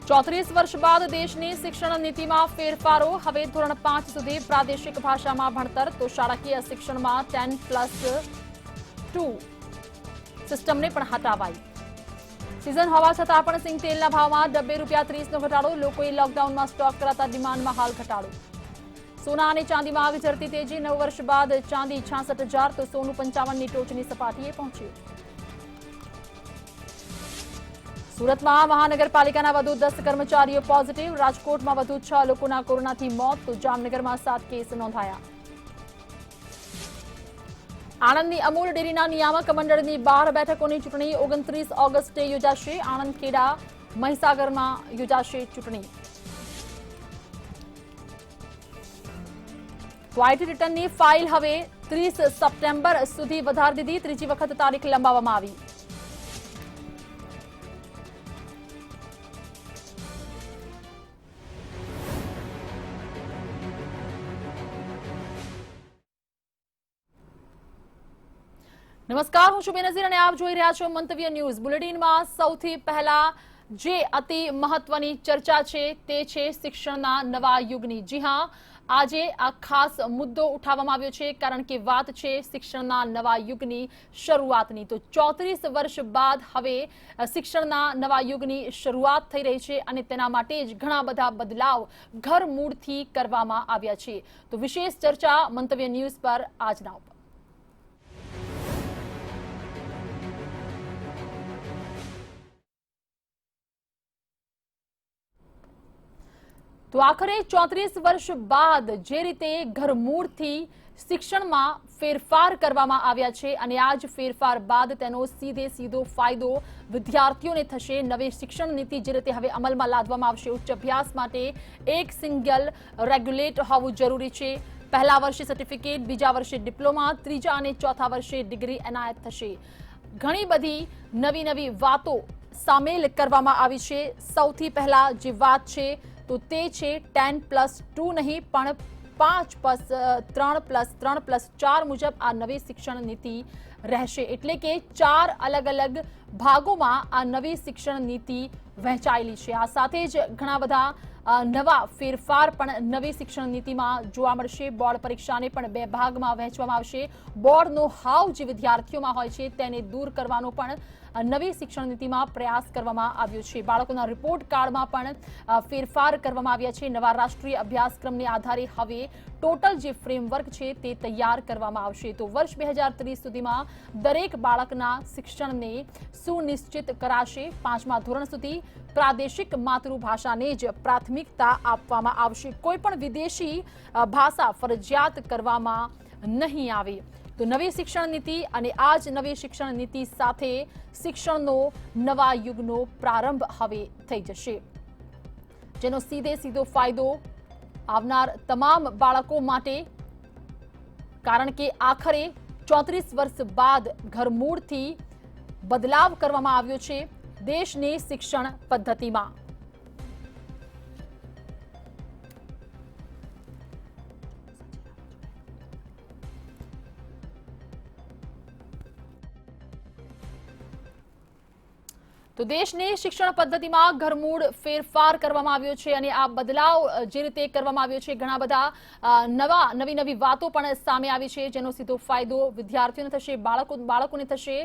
34 વર્ષ બાદ દેશની શિક્ષણ નીતિમાં ફેરફારો હવે ધોરણ 5 સુધી પ્રાદેશિક ભાષામાં ભણતર તો શાળાકીય શિક્ષણમાં 10+2 સિસ્ટમને પણ હટાવાઈ। सीजन होवा छतां पण सिंग तेलना भावमां ₹2.30 નો ઘટાડો। લોકોએ લોકડાઉનમાં સ્ટોક કરાતા ડિમાન્ડમાં હાલ ઘટાડો। सोना અને ચાંદીમાં આગ ઝરતી તેજી। 9 વર્ષ બાદ ચાંદી 66,000 તો સોનું 55 ની ટોચની સપાટીએ પહોંચ્યું। સુરતમાં મહાનગરપાલિકાના વધુ 10 કર્મચારીઓ પોઝિટિવ। રાજકોટમાં વધુ 6 લોકોના કોરોનાથી મોત તો જામનગરમાં 7 કેસ નોંધાયા। આણંદની અમૂલ ડેરીના નિયામક મંડળની 12 બેઠકોની ચૂંટણી 29 ઓગસ્ટે યોજાશે। આણંદ, ખેડા, મહીસાગરમાં યોજાશે ચૂંટણી। વ્હાઇટ રિટર્નની ફાઇલ હવે 30 સપ્ટેમ્બર સુધી વધારી દીધી। ત્રીજી વખત તારીખ લંબાવવામાં આવી। नमस्कार, हूँ शुभ नजीर અને આપ જોઈ રહ્યા છો મંતવ્ય ન્યૂઝ બુલેટિનમાં। સૌથી પહેલા જે અતિ મહત્વની ચર્ચા છે તે છે શિક્ષણના નવા યુગની। જી હા, આજે આ ખાસ મુદ્દો ઉઠાવવામાં આવ્યો છે કારણ કે વાત છે શિક્ષણના નવા યુગની શરૂઆતની। તો 34 વર્ષ બાદ હવે શિક્ષણના નવા યુગની શરૂઆત થઈ રહી છે અને તેના માટે જ ઘણા બધા બદલાવ ઘરમૂળથી કરવામાં આવ્યા છે। તો વિશેષ ચર્ચા મંતવ્ય ન્યૂઝ પર આજના ઉપર। તો આખરે 34 વર્ષ બાદ જે રીતે ઘરમૂળથી શિક્ષણમાં ફેરફાર કરવામાં આવ્યા છે અને આ જ ફેરફાર બાદ તેનો સીધો ફાયદો વિદ્યાર્થીઓને થશે। નવી શિક્ષણ નીતિ જે રીતે હવે અમલમાં લાદવામાં આવશે। ઉચ્ચ અભ્યાસ માટે એક સિંગલ રેગ્યુલેટ હોવું જરૂરી છે। પહેલા વર્ષે સર્ટિફિકેટ, બીજા વર્ષે ડિપ્લોમા, ત્રીજા અને ચોથા વર્ષે ડિગ્રી એનાયત થશે। ઘણી બધી નવી વાતો સામેલ કરવામાં આવી છે। સૌથી પહેલા જે વાત છે તો તે છે 10+2 નહીં પણ 5+3+3+4 મુજબ આ નવી શિક્ષણ નીતિ રહેશે। એટલે કે 4 અલગ અલગ ભાગોમાં આ નવી શિક્ષણ નીતિ વહેંચાયેલી છે। આ સાથે જ ઘણા બધા નવા ફેરફાર પણ નવી શિક્ષણ નીતિમાં જોવા મળશે। બોર્ડ પરીક્ષાને પણ 2 ભાગમાં વહેંચવામાં આવશે। બોર્ડનો હાવ જે વિદ્યાર્થીઓમાં હોય છે તેને દૂર કરવાનો પણ નવી શિક્ષણ નીતિમાં પ્રયાસ કરવામાં આવ્યો છે। બાળકોના રિપોર્ટ કાર્ડમાં પણ ફેરફાર કરવામાં આવ્યા છે। નવા રાષ્ટ્રીય અભ્યાસક્રમને આધારે હવે ટોટલ જે ફ્રેમવર્ક છે તે તૈયાર કરવામાં આવશે। તો વર્ષ 2030 સુધીમાં દરેક બાળકના શિક્ષણને સુનિશ્ચિત કરાશે। 5મા ધોરણ સુધી પ્રાદેશિક માતૃભાષાને જ પ્રાથમિકતા આપવામાં આવશે। કોઈ પણ વિદેશી ભાષા ફરજિયાત કરવામાં નહીં આવે। તો નવી શિક્ષણ નીતિ અને આ જ નવી શિક્ષણ નીતિ સાથે શિક્ષણનો નવા યુગનો પ્રારંભ હવે થઈ જશે, જેનો સીધો ફાયદો આવનાર તમામ બાળકો માટે। કારણ કે આખરે 34 વર્ષ બાદ ઘરમૂળથી બદલાવ કરવામાં આવ્યો છે દેશની શિક્ષણ પદ્ધતિમાં। તો દેશની શિક્ષણ પદ્ધતિમાં ઘરમૂળ ફેરફાર કરવામાં આવ્યો છે અને આ બદલાવ જે રીતે કરવામાં આવ્યો છે ઘણા બધા નવી વાતો પણ સામે આવી છે જેનો સીધો ફાયદો વિદ્યાર્થીઓને થશે, બાળકોને થશે।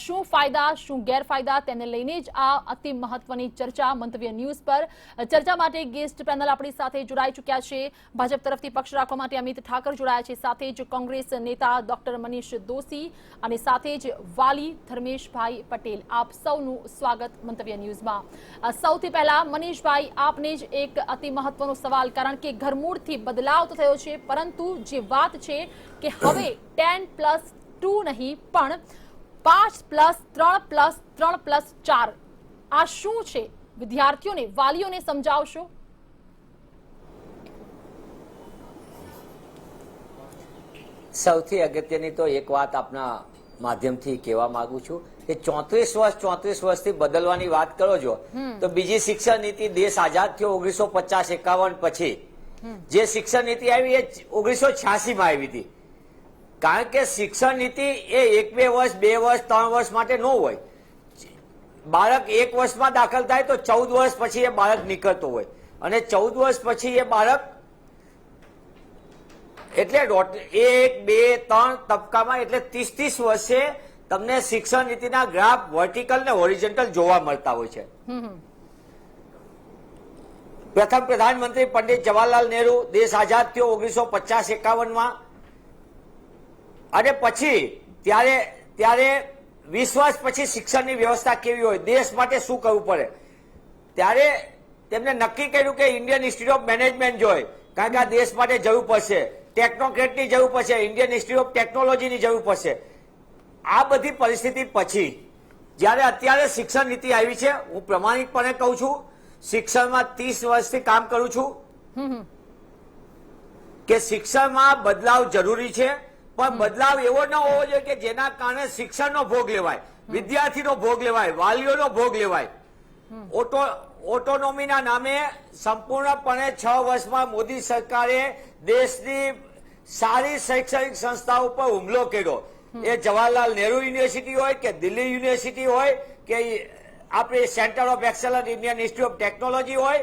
શું ફાયદા શું ગેરફાયદા તેને લઈને જ આ અતિ મહત્વની ચર્ચા મંતવ્ય ન્યૂઝ પર। ચર્ચા માટે ગેસ્ટ પેનલ આપણી સાથે જોડાઈ ચૂક્યા છે। ભાજપ તરફથી પક્ષ રાખવા માટે અમિત ઠાકર જોડાયા છે, સાથે જ કોંગ્રેસ નેતા ડોક્ટર મનીષ દોશી અને સાથે જ વાલી ધર્મેશભાઈ પટેલ। આપ સૌનું स्वागत मंतव्य न्यूज में। सौथी पहला मनीष भाई आपने ज एक अति महत्वनो सवाल, कारण के घरमूळथी बदलाव तो थयो छे परंतु जे बात छे के हवे 10+2 नहीं पण 5+3+3+4 आ शुं छे विद्यार्थीओने वालीओने समजावशो। સૌથી અગત્યની તો એક વાત આપના માધ્યમથી કહેવા માંગુ છું કે 34 વર્ષથી બદલવાની વાત કરો છો તો બીજી શિક્ષણ નીતિ દેશ આઝાદ થયો 1950-51 પછી જે શિક્ષણ નીતિ આવી એ 1986 માં આવી હતી। કારણ કે શિક્ષણ નીતિ એ 1-2 વર્ષ 2 વર્ષ 3 વર્ષ માટે ન હોય। બાળક 1 વર્ષમાં દાખલ થાય તો 14 વર્ષ પછી એ બાળક નીકળતો હોય, અને 14 વર્ષ પછી એ બાળક એટલે 1, 2, 3 તબક્કામાં એટલે 30 વર્ષે તમને શિક્ષણ નીતિના ગ્રાફ વર્ટિકલ ને હોરિઝોન્ટલ જોવા મળતા હોય છે. પ્રથમ પ્રધાનમંત્રી પંડિત જવાહરલાલ નહેરુ, દેશ આઝાદ થયો 1950-51માં, અને પછી ત્યારે 20 વર્ષ પછી શિક્ષણની વ્યવસ્થા કેવી હોય, દેશ માટે શું કરવું પડે, ત્યારે તેમને નક્કી કર્યું કે ઇન્ડિયન ઇન્સ્ટિટ્યૂટ ઓફ મેનેજમેન્ટ જોઈએ, કારણ કે આ દેશ માટે જરૂર પડશે, ટેકનોક્રેટની જરૂર પડશે, ઇન્ડિયન ઇન્સ્ટિટ્યૂટ ઓફ ટેકનોલોજીની જરૂર પડશે. આ બધી પરિસ્થિતિ પછી જ્યારે અત્યારે શિક્ષણ નીતિ આવી છે, હું પ્રમાણિકપણે કહું છું, શિક્ષણમાં 30 વર્ષથી કામ કરું છું કે શિક્ષણમાં બદલાવ જરૂરી છે, પણ બદલાવ એવો ન હોવો જોઈએ કે જેના કારણે શિક્ષણનો ભોગ લેવાય, વિદ્યાર્થીનો ભોગ લેવાય, વાલીઓનો ભોગ લેવાય. ઓટોનોમીના નામે સંપૂર્ણપણે 6 વર્ષમાં મોદી સરકારે દેશની સારી શૈક્ષણિક સંસ્થાઓ પર હુમલો કર્યો. એ જવાહરલાલ નહેરુ યુનિવર્સિટી હોય કે દિલ્હી યુનિવર્સિટી હોય કે આપણે centre of excellence Indian institute of technology હોય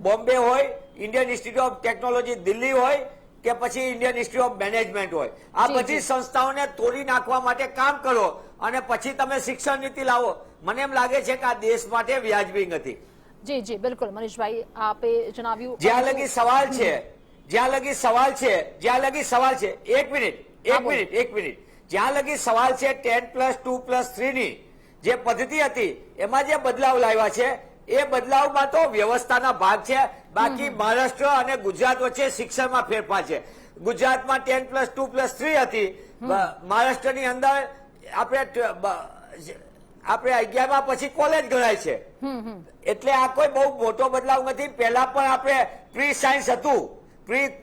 બોમ્બે હોય, Indian institute of technology Delhi હોય કે પછી ઇન્ડિયન ઇન્સ્ટિટ્યૂટ ઓફ મેનેજમેન્ટ હોય, આ બધી સંસ્થાઓને તોડી નાખવા માટે કામ કરો અને પછી તમે શિક્ષણ નીતિ લાવો. મને એમ લાગે છે કે આ દેશ માટે વ્યાજબી નથી. જી જી બિલકુલ મનીષભાઈ, આપે જણાવ્યું. જ્યાં લગી સવાલ છે, એક મિનિટ, જ્યાં લગી સવાલ છે 10+2+3 ની જે પદ્ધતિ હતી એમાં જે બદલાવ લાવ્યા છે એ બદલાવમાં તો વ્યવસ્થાના ભાગ છે, બાકી મહારાષ્ટ્ર અને ગુજરાત વચ્ચે શિક્ષણમાં ફેરફાર છે. ગુજરાતમાં 10+2+3 હતી, મહારાષ્ટ્રની અંદર આપણે 11માં પછી કોલેજ ગણાય છે. એટલે આ કોઈ બહુ મોટો બદલાવ નથી. પહેલા પણ આપણે પ્રી સાયન્સ હતું,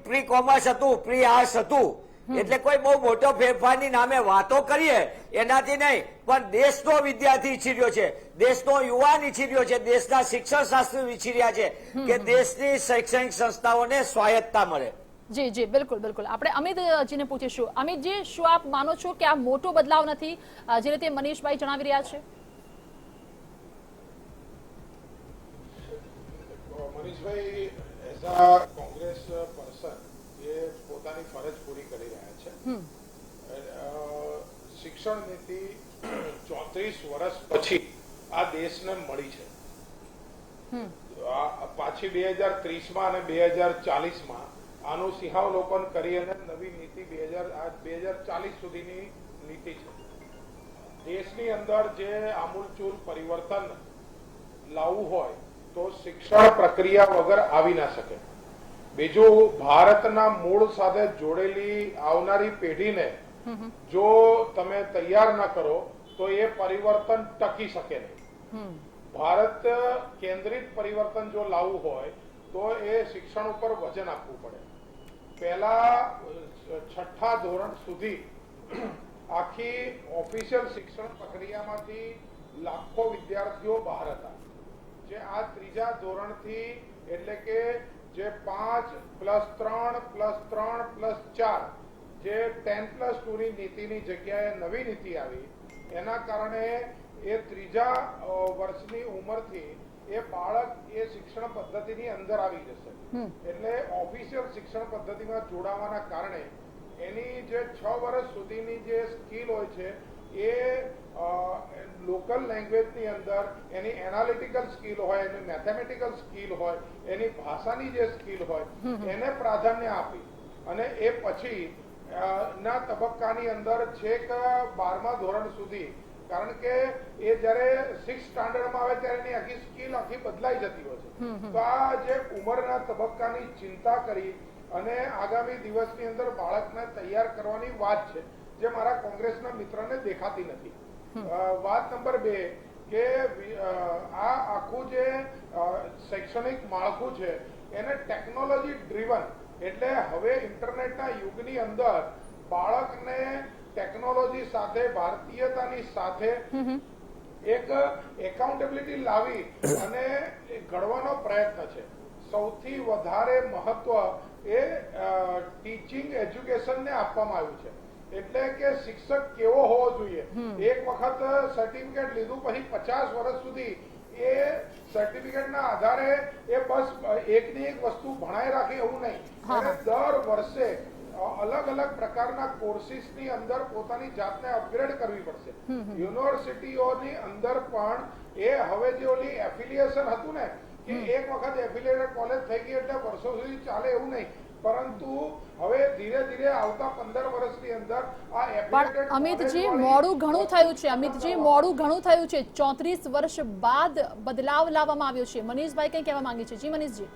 પ્રી કોમર્સ હતું, પ્રી આર્ટ્સ હતું, એટલે કોઈ બહુ મોટો ફેરફારની નામે વાતો કરીએ એનાથી નહીં, પણ દેશનો વિદ્યાર્થી ઈચ્છી રહ્યો છે, દેશનો યુવાન ઈચ્છી રહ્યો છે, દેશના શિક્ષણ શાસ્ત્રી ઈચ્છી રહ્યા છે કે દેશની શૈક્ષણિક સંસ્થાઓને સ્વાયત્તતા મળે. જી જી બિલકુલ બિલકુલ. આપણે અમિતજીને પૂછીશું. અમિતજી, શું આપ માનો છો કે આ મોટો બદલાવ નથી જે રીતે મનીષભાઈ જણાવી રહ્યા છે? મનીષભાઈ એઝ અ કોંગ્રેસ પર્સન એ પોતાની ફરજ પૂરી કરી રહ્યા છે. શિક્ષણ નીતિ 34 વર્ષ પછી આ દેશને મળી છે. પાછી 2030માં અને 2040માં આનું સિંહાવલોકન કરી અને નવી નીતિ 2040 સુધીની નીતિ છે. દેશની અંદર જે આમૂલચૂલ પરિવર્તન લાવવું હોય તો શિક્ષણ પ્રક્રિયા વગર આવી ના શકે. બીજું, ભારતના મૂળ સાથે જોડેલી આવનારી પેઢીને જો તમે તૈયાર ન કરો તો એ પરિવર્તન ટકી શકે નહીં. ભારત કેન્દ્રિત પરિવર્તન જો લાવવું હોય તો એ શિક્ષણ ઉપર વજન આપવું પડે. પહેલા 6ઠ્ઠા ધોરણ સુધી આખી ઓફિશિયલ શિક્ષણ પ્રક્રિયામાંથી લાખો વિદ્યાર્થીઓ બહાર હતા. જે આ 3જા ધોરણથી એટલે કે જે 5+3+3+4 જે 10+2 ની નીતિની જગ્યાએ નવી નીતિ આવી, એના કારણે એ 3જા વર્ષની ઉંમરથી એ બાળક એ શિક્ષણ પદ્ધતિની અંદર આવી જશે. એટલે ઓફિશિયલ શિક્ષણ પદ્ધતિમાં જોડાવાના કારણે એની જે 6 વર્ષ સુધીની જે સ્કિલ હોય છે એ લોકલ લેંગ્વેજની અંદર એની એનાલિટિકલ સ્કિલ હોય, એની મેથેમેટિકલ સ્કિલ હોય, એની ભાષાની જે સ્કિલ હોય એને પ્રાધાન્ય આપી અને એ પછી ના તબક્કાની અંદર છેક 12મા ધોરણ સુધી, કારણ કે એ જયારે 6th સ્ટાન્ડર્ડમાં આવે ત્યારે એની આખી સ્કિલ આખી બદલાઈ જતી હોય છે. તો આ જે ઉંમરના તબક્કાની ચિંતા કરી અને આગામી દિવસની અંદર બાળકને તૈયાર કરવાની વાત છે, જે મારા કોંગ્રેસના મિત્રને દેખાતી નથી. વાત નંબર 2 કે આ આખું જે શૈક્ષણિક માળખું છે એને ટેકનોલોજી ડ્રીવન, એટલે હવે ઇન્ટરનેટના યુગની અંદર બાળકને ટેકનોલોજી સાથે, ભારતીયતાની સાથે એક એકાઉન્ટેબિલિટી લાવી અને ઘડવાનો પ્રયત્ન છે. સૌથી વધારે મહત્વ એ ટીચિંગ એજ્યુકેશનને આપવામાં આવ્યું છે. એટલે કે શિક્ષક કેવો હોવો જોઈએ, એક એક વખત સર્ટિફિકેટ લીધું પછી 50 વર્ષ સુધી એ સર્ટિફિકેટના આધારે એ બસ એકની એક વસ્તુ ભણાઈ રાખે એવું નહીં. એને દર વર્ષે અલગ અલગ પ્રકારના કોર્સિસની અંદર પોતાની જાતને અપગ્રેડ કરવી પડશે. યુનિવર્સિટીઓની અંદર પણ એ હવે જે ઓલી એફિલિએશન હતું ને કે એક વખત એફિલિએટેડ કોલેજ થઈ ગઈ એટલે વર્ષો સુધી ચાલે એવું નહીં, પરંતુ હવે ધીરે ધીરે આવતા 15 વર્ષની અંદર આ પણ અમિતજી મોડું ઘણું થયું છે. અમિતજી મોડું ઘણું થયું છે. 34 વર્ષ બાદ બદલાવ લાવવામાં આવ્યો છે. મનીષભાઈ કઈ કહેવા માંગે છે? જી મનીષજી.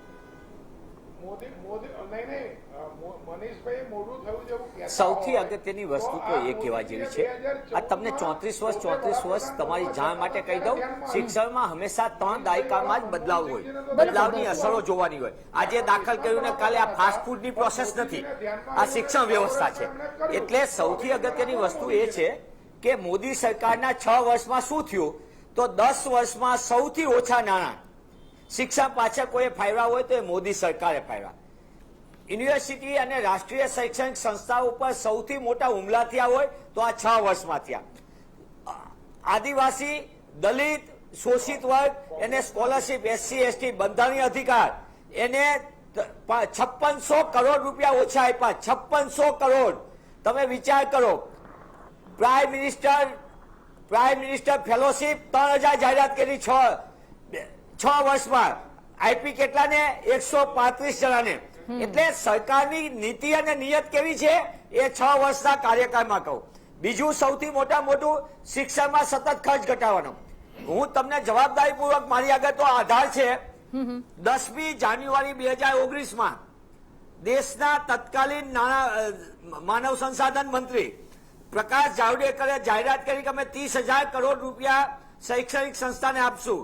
સૌથી અગત્યની વસ્તુ તો એ કહેવા જેવી છે, આ તમને 34 વર્ષ તમારી જાણ માટે કહી દઉં, શિક્ષણમાં હંમેશા 3 દાયકામાં જ બદલાવ હોય, બદલાવની અસરો જોવાની હોય. આજે દાખલ કર્યું ને કાલે આ ફાસ્ટ ફૂડની પ્રોસેસ નથી, આ શિક્ષણ વ્યવસ્થા છે. એટલે સૌથી અગત્યની વસ્તુ એ છે કે મોદી સરકારના 6 વર્ષમાં શું થયું, તો 10 વર્ષમાં સૌથી ઓછા નાણાં શિક્ષણ પાછળ કોઈ ફાળવ્યા હોય તો એ મોદી સરકારે ફાળવ્યા. યુનિવર્સિટી અને રાષ્ટ્રીય શૈક્ષણિક સંસ્થાઓ ઉપર સૌથી મોટા હુમલા થયા હોય તો આ 6 વર્ષમાં થયા. આદિવાસી, દલિત, શોષિત વર્ગ એને સ્કોલરશીપ, SC ST બંધારણીય અધિકાર એને 5600 કરોડ રૂપિયા ઓછા આપ્યા. 5600 કરોડ. તમે વિચાર કરો, પ્રાઇમ મિનિસ્ટર ફેલોશીપ 3000 જાહેરાત કરી 6 વર્ષમાં, આઈપી કેટલાને? 135 જણાને. એટલે સરકારની નીતિ અને નિયત કેવી છે એ 6 વર્ષના કાર્યકાળમાં કહું. બીજું સૌથી મોટું શિક્ષણમાં સતત ખર્ચ ઘટાડવાનો. હું તમને જવાબદારીપૂર્વક, મારી આગળ તો આધાર છે, 10મી જાન્યુઆરી 2019માં દેશના તત્કાલીન માનવ સંસાધન મંત્રી પ્રકાશ જાવડેકરે જાહેરાત કરી કે અમે 30,000 કરોડ રૂપિયા શૈક્ષણિક સંસ્થાને આપશું.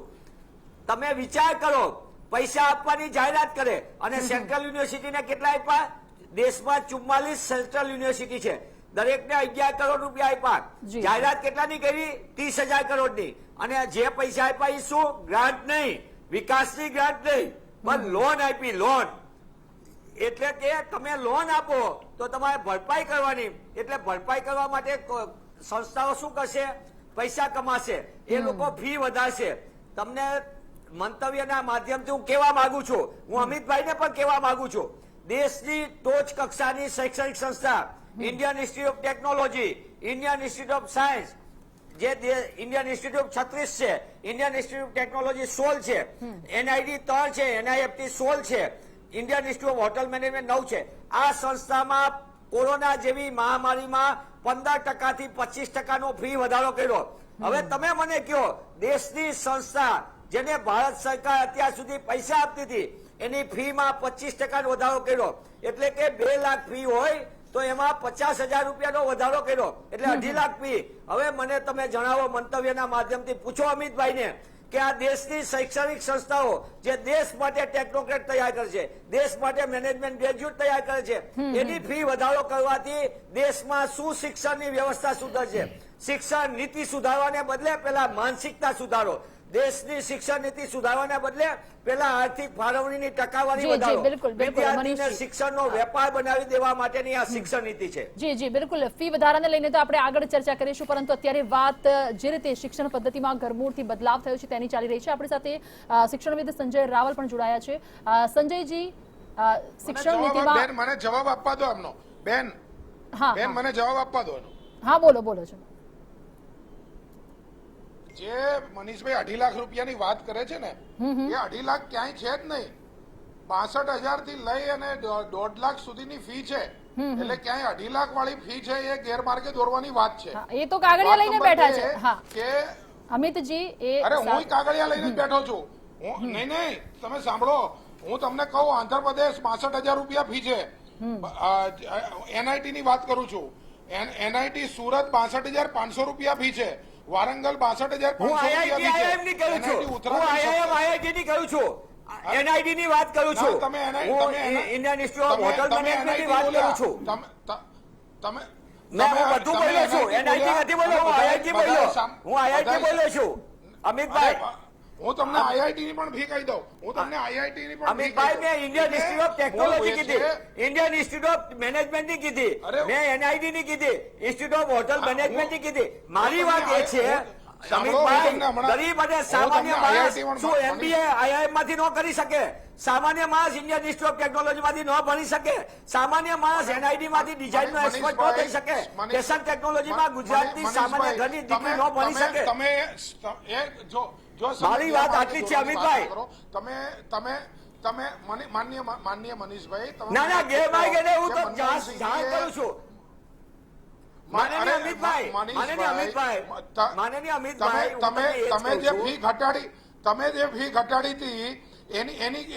તમે વિચાર કરો, પૈસા આપવાની જાહેરાત કરે અને સેન્ટ્રલ યુનિવર્સિટીને કેટલા આપ્યા? દેશમાં 44 સેન્ટ્રલ યુનિવર્સિટી છે, દરેકને 11 કરોડ રૂપિયા આપ્યા. જાહેરાત કેટલાની કરી? 30,000 કરોડની. અને જે પૈસા આપ્યા એ શું? ગ્રાન્ટ નહીં, વિકાસની ગ્રાન્ટ નહીં, પણ લોન આપી. લોન એટલે કે તમે લોન આપો તો તમારે ભરપાઈ કરવાની. એટલે ભરપાઈ કરવા માટે સંસ્થાઓ શું કરશે? પૈસા કમાશે, એ લોકો ફી વધારશે. તમને મંતવ્યના માધ્યમથી હું કહેવા માંગુ છું, હું અમિતભાઈને પણ કહેવા માંગુ છું, દેશની ટોચ કક્ષાની શૈક્ષણિક સંસ્થા Indian institute of technology, Indian institute of science, જે ઇન્ડિયન ઇન્સ્ટિટ્યૂટ 36 છે, ઇન્ડિયન ઇન્સ્ટિટ્યૂટ ઓફ ટેકનોલોજી 16 છે, NID 3 છે, NIFT 16 છે, Indian institute of hotel management 9 છે. આ સંસ્થામાં કોરોના જેવી મહામારીમાં 15% થી 25% ફી વધારો કર્યો. હવે તમે મને કહો, દેશની સંસ્થા જેને ભારત સરકાર અત્યાર સુધી પૈસા આપતી હતી એની ફીમાં 25% વધારો કર્યો. એટલે કે 2 લાખ ફી હોય તો એમાં 50,000 રૂપિયાનો વધારો કર્યો, એટલે 2.5 લાખ ફી. હવે મને તમે જણાવો, મંતવ્યના માધ્યમથી પૂછો અમિતભાઈને કે આ દેશની શૈક્ષણિક સંસ્થાઓ જે દેશ માટે ટેકનોક્રેટ તૈયાર કરે છે, દેશ માટે મેનેજમેન્ટ ગ્રેજ્યુએટ તૈયાર કરે છે, એની ફી વધારો કરવાથી દેશમાં શું શિક્ષણની વ્યવસ્થા સુધરશે? શિક્ષણ નીતિ સુધારવાને બદલે પેલા માનસિકતા સુધારો. દેશની શિક્ષણ નીતિ સુધારવાને બદલે પેલા આર્થિક ફાળવણીની ટકાવારી વધારો, વિદ્યાર્થીને શિક્ષણનો વેપાર બનાવી દેવા માટેની આ શિક્ષણ નીતિ છે. જી બિલકુલ. ફી વધારાને લઈને તો આપણે આગળ ચર્ચા કરીશું, પરંતુ અત્યારે વાત જે રીતે શિક્ષણ પદ્ધતિમાં ઘરમૂળથી બદલાવ થયો છે તેની ચાલી રહી છે. આપણી સાથે શિક્ષણવિદ સંજય રાવલ પણ જોડાયા છે. સંજયજી, શિક્ષણ નીતિમાં મને જવાબ આપવા દો એમનો. બેન, મને જવાબ આપવા દો. હા, બોલો છો. જે મનીષભાઈ 2.5 લાખ રૂપિયાની વાત કરે છે ને, એ 2.5 લાખ ક્યાંય છે જ નહીં. 65,000 થી લઈ અને 1.5 લાખ સુધીની ફી છે. એટલે ક્યાંય 2.5 લાખ વાળી ફી છે એ ગેરમાર્ગે દોરવાની વાત છે. એ તો કાગળિયા લઈને બેઠા છે. હા, કે અમિતજી, અરે હું કાગળિયા લઈને બેઠો છું. નહીં, તમે સાંભળો, હું તમને કહું, આંધ્રપ્રદેશ 65,000 રૂપિયા ફી છે. NIT ની વાત કરું છું. NIT સુરત 62,500 રૂપિયા ફી છે. વારંગલ 62,500 રૂપિયા ફી છે. IIT ની કરું છું, NID ની વાત કરું છું, તમે Indian institute of hotel management ની વાત કરું છું. તમે હું બધું બોલ્યો છું, NIT નથી બોલ્યો, હું IIT બોલ્યો છું. અમિતભાઈ, હું તમને આઈઆઈટી ની પણ ફી કહી દઉં. હું તમને આઈઆઈટી ની પણ ફી અમિતભાઈ, કહી મેં દઉં. ઇન્ડિયન ઇન્સ્ટિટ્યૂટ ઓફ ટેકનોલોજી હું કીધી, છે- ઇન્ડિયન ઇન્સ્ટિટ્યૂટ ઓફ મેનેજમેન્ટ ની કીધી, અરે, મેં એનઆઈડી ની કીધી, ઇન્સ્ટિટ્યૂટ ઓફ હોટલ હા, મેનેજમેન્ટ ની કીધી. હું મારી તમને વાત એ છે, સાંભળો, હું અમિતભાઈ, તમને હમણાં- ગરીબ અને હું સામાન્ય તમને માણસ IIT માં શું ભણી- એમબીએ આઈઆઈએમ માંથી ન કરી શકે? સામાન્ય માણસ ઇન્ડિયન ઇન્સ્ટિટ્યૂટ ઓફ ટેકનોલોજી માંથી ન ભણી શકે? સામાન્ય માણસ એનઆઈડી માંથી ડિઝાઇન નો એક્સપર્ટ ન થઈ શકે? ફેશન ટેકનોલોજી માં ગુજરાતની સામાન્ય ઘરની દીકરી ન ભણી શકે? તમે જો મારી વાત આટલી જ છે, અમિતભાઈ. તમે માન્ય મનીષભાઈ, તમે ના ના, ગેરમાર્ગે એને હું તો જાણ મનમોહનસિંહજીએ- કરું છું. માનનીય અમિતભાઈ, માનનીય અમિતભાઈ, માનનીય અમિતભાઈ, હું તમને એ જ તમે કહું જે છું. ફી ઘટાડી હતી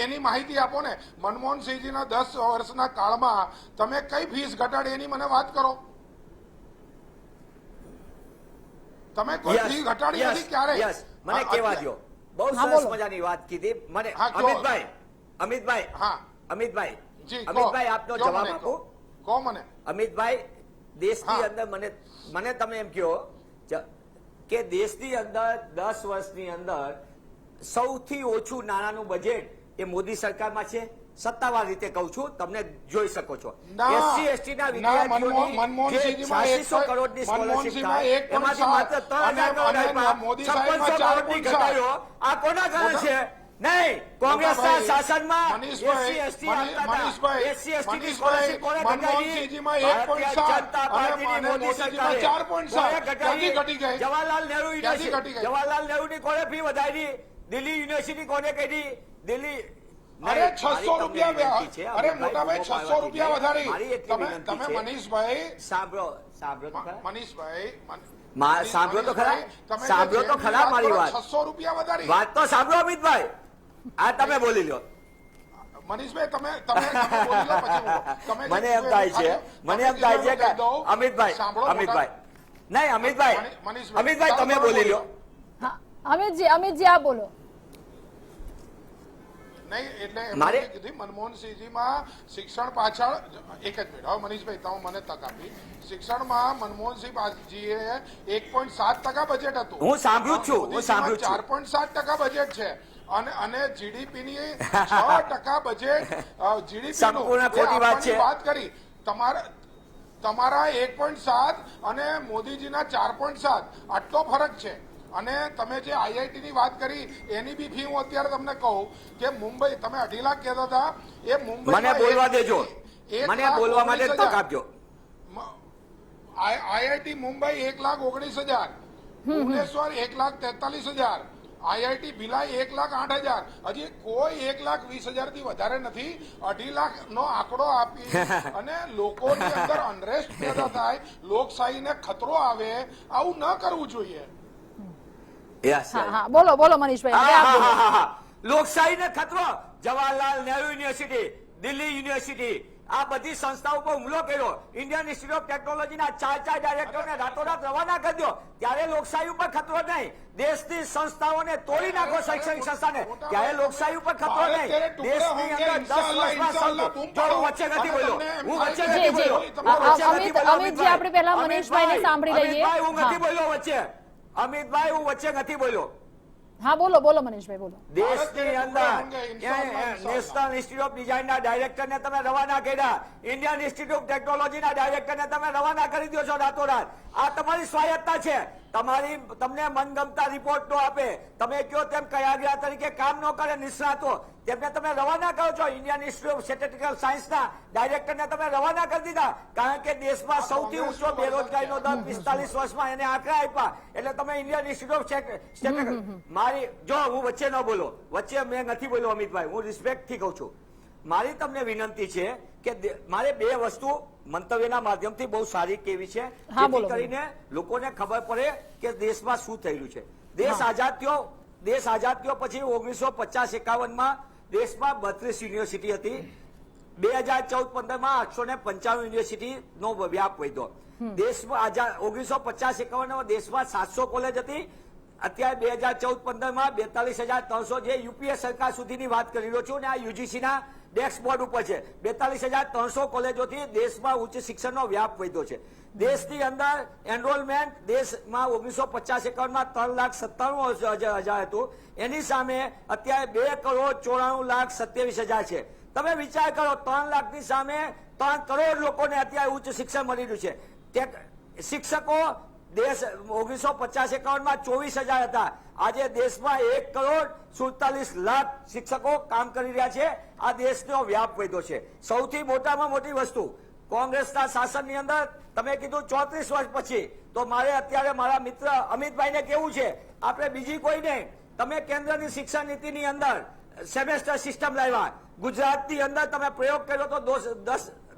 એની માહિતી આપો ને. મનમોહનસિંહજીના 10 વર્ષના કાળમાં તમે કઈ ફીસ ઘટાડી એની મને વાત કરો. તમે કોઈ Yes, ફી ઘટાડી yes, નથી ક્યારે? yes. મને કહેવા દ્યો. બહુ હા, સરસ બોલો. મજાની વાત કીધી. મને હા, કહો. અમિતભાઈ, હા અમિતભાઈ, જી, કહો. અમિતભાઈ, આપનો કહો જવાબ મને, આપો. કહો મને. અમિતભાઈ, દેશની હા. અંદર મને તમે એમ કહો કે દેશની અંદર 10 વર્ષની અંદર સૌથી ઓછું નાણાંનું બજેટ એ મોદી સરકારમાં છે. સત્તાવાર રીતે કહું છું, તમને જોઈ શકો છો. ના, એસસી એસટી ના ના, વિદ્યાર્થીઓની મનમોહનસિંહજીમાં જે એક 8600 કરોડની સ્કોલરશીપ થાય, મનમોહનસિંહમાં એમાંથી માત્ર 3000 કરોડ અને આપ્યા, મોદી 5600 સાહેબમાં કરોડની 4.7. ઘટાડ્યો. આ કોના કારણે છે? નહીં, કોંગ્રેસના મોટાભાઈ, શાસનમાં મનીષભાઈ, એસસી એસટી આપતા હતા. મનીષભાઈ, એસસી એસટી ની મનીષભાઈ, સ્કોલરશીપ કોને ઘટાડી? મનમોહનસિંહજીમાં ભારતીય 1.7 જનતા પાર્ટીની અને મોદી મોદીજીમાં સરકારે 4.7. કોને ઘટાડી? ક્યાંથી ઘટી ગઈ? જવાહરલાલ નહેરુ ક્યાંથી યુનિવર્સિટી, ઘટી ગઈ? જવાહરલાલ નહેરુની કોને ફી વધારી? દિલ્હી યુનિવર્સિટી કોને કરી? દિલ્હી અરે નહીં, 600 મારી તમને રૂપિયા વિનંતી છે, અરે અમિતભાઈ, મોટાભાઈ બહુ 600 રૂપિયા મારી વધારી. એટલી તમે વિનંતી તમે છે. મનીષભાઈ સાંભળો તો ખરા. મનીષભાઈ સાંભળો તો ખરા. તમે સાંભળો તો ખરા મારી વાત. 600 રૂપિયા વધારી. વાત તો સાંભળો અમિતભાઈ. આ તમે બોલી લો. મનીષભાઈ તમે બોલી લો પછી બોલો. તમે જે મને એમ કીધું થાય છે, તમે મને એમ થાય છે કે કહી દો. અમિતભાઈ, સાંભળો, અમિતભાઈ, નહીં અમિતભાઈ, મનીષભાઈ, અમિતભાઈ તમે સાંભળો, બોલી લો. હા, અમિતજી આપ બોલો. નહીં એટલે મારે- એમણે કીધી મનમોહનસિંહજીમાં શિક્ષણ પાછળ એક જ મિનિટ. હવે મનીષભાઈ તમે મને તક આપી. શિક્ષણમાં મનમોહનસિંહજીએ 1.7% બજેટ હતું. હું સાંભળું જ છું, હું સાંભળું જ છું. 4.7% બજેટ છે. અને જીડીપી ની 6% બજેટ જીડીપી સંપૂર્ણ ખોટી વાત છે. વાત કરી. તમારા 1.7 અને મોદીજીના 4.7 આટલો ફરક છે. અને તમે જે આઈઆઈટી ની વાત કરી એની બી ફી હું અત્યારે તમને કહું કે મુંબઈ તમે 2.5 લાખ કહેતા હતા એ મુંબઈ મને બોલવા દેજો. મને બોલવા માટે તક આપજો. IIT Mumbai 1,19,000, Bhubaneswar 1,43,000, IIT Bhilai 1,08,000. હજી કોઈ 1,20,000 થી વધારે નથી. 2.5 લાખ નો આંકડો આપી અને લોકોની અંદર અનરેસ્ટ પેદા થાય, લોકશાહીને ખતરો આવે, આવું ન કરવું જોઈએ. Yes, હા yes. હા, બોલો મનીષભાઈ. હવે આપ બોલો. લોકશાહીને ખતરો. જવાહરલાલ નહેરુ યુનિવર્સિટી, દિલ્હી યુનિવર્સિટી, આ બધી સંસ્થાઓ પર હુમલો કર્યો. ઇન્ડિયન ઇન્સ્ટિટ્યૂટ ઓફ ટેકનોલોજીના 4 ડાયરેક્ટરને રાતોરાત રવાના કરી દો. ત્યારે લોકશાહી ઉપર ખતરો નહીં. દેશની સંસ્થાઓને તોડી નાખો, શૈક્ષણિક સંસ્થાને, ત્યારે લોકશાહી ઉપર ખતરો નહીં. દેશની અંદર 10 વર્ષમાં જો હું વચ્ચે નથી બોલ્યો, હું વચ્ચે જી, નથી જી. બોલ્યો, હું વચ્ચે નથી બોલ્યો, અમિતજી, આપણે પહેલા મનીષભાઈને સાંભળી લઈએ. અમિતભાઈ, હું નથી હા. બોલ્યો વચ્ચે. અમિતભાઈ, હું વચ્ચે નથી બોલ્યો. હા, બોલો મનીષભાઈ, બોલો. દેશની અંદર નેશનલ ઇન્સ્ટિટ્યૂટ ઓફ ડિઝાઇનના ડાયરેક્ટરને તમે રવાના કર્યા, ઇન્ડિયન ઇન્સ્ટિટ્યૂટ ઓફ ટેકનોલોજીના ડાયરેક્ટરને તમે રવાના કરી દો છો રાતોરાત. આ તમારી સ્વાયત્તા છે. તમને મનગમતા રિપોર્ટ નો આપે, તમે કયો તેમ કયાગ્રા તરીકે કામ ન કરે નિષ્ણાતો, તેમને તમે રવાના કરો છો. ઇન્ડિયન ઇન્સ્ટિટ્યૂટ ઓફ સ્ટેટિસ્ટિકલ સાયન્સના ડાયરેક્ટરને તમે રવાના કરી દીધા, કારણ કે દેશમાં સૌથી ઊંચો બેરોજગારીનો દર 45 વર્ષમાં એને આંકડા આપ્યા. એટલે તમે ઇન્ડિયન ઇન્સ્ટિટ્યૂટ ઓફ સ્ટેટિસ્ટિકલ જો હું વચ્ચે ન બોલો, વચ્ચે મેં નથી બોલ્યો અમિતભાઈ, હું રિસ્પેક્ટ થી કહું છું. મારી તમને વિનંતી છે કે મારે બે વસ્તુ મંતવ્યના માધ્યમથી બહુ સારી કેવી છે, હા, બોલો, જેથી કરીને લોકોને ખબર પડે કે દેશમાં શું થયેલું છે. દેશ આઝાદ થયો પછી 1950-51માં દેશમાં 32 યુનિવર્સિટી હતી. 2014-15માં 895 યુનિવર્સિટી નો વ્યાપ વધ્યો. દેશમાં 1950-51માં દેશમાં 700 કોલેજ હતી. અત્યારે 2014-15માં 42,300, જે યુપીએ સરકાર સુધીની વાત કરી રહ્યો છું, અને આ યુજીસીના ડેસ્કબોર્ડ ઉપર છે. 42,300 કોલેજોથી દેશમાં ઉચ્ચ શિક્ષણનો વ્યાપ વધ્યો છે. દેશની અંદર એનરોલમેન્ટ દેશમાં 1950-51માં 3,97,000 હતું. એની સામે અત્યારે 2,94,27,000 છે. તમે વિચાર કરો, 3 લાખની સામે 3 કરોડ લોકોને અત્યારે ઉચ્ચ શિક્ષણ મળી રહ્યું છે. શિક્ષકો દેશ 1950-51માં 24,000 હતા. આજે દેશમાં 1,47,00,000 શિક્ષકો કામ કરી રહ્યા છે. આ દેશનો વ્યાપ વધ્યો છે. સૌથી મોટામાં મોટી વસ્તુ કોંગ્રેસના શાસનની અંદર તમે કીધું 34 વર્ષ પછી, તો મારે અત્યારે મારા મિત્ર અમિતભાઈને કેવું છે, આપણે બીજી કોઈ નહીં, તમે કેન્દ્રની શિક્ષણ નીતિની અંદર સેમેસ્ટર સિસ્ટમ લાવ્યા. ગુજરાતની અંદર તમે પ્રયોગ કર્યો તો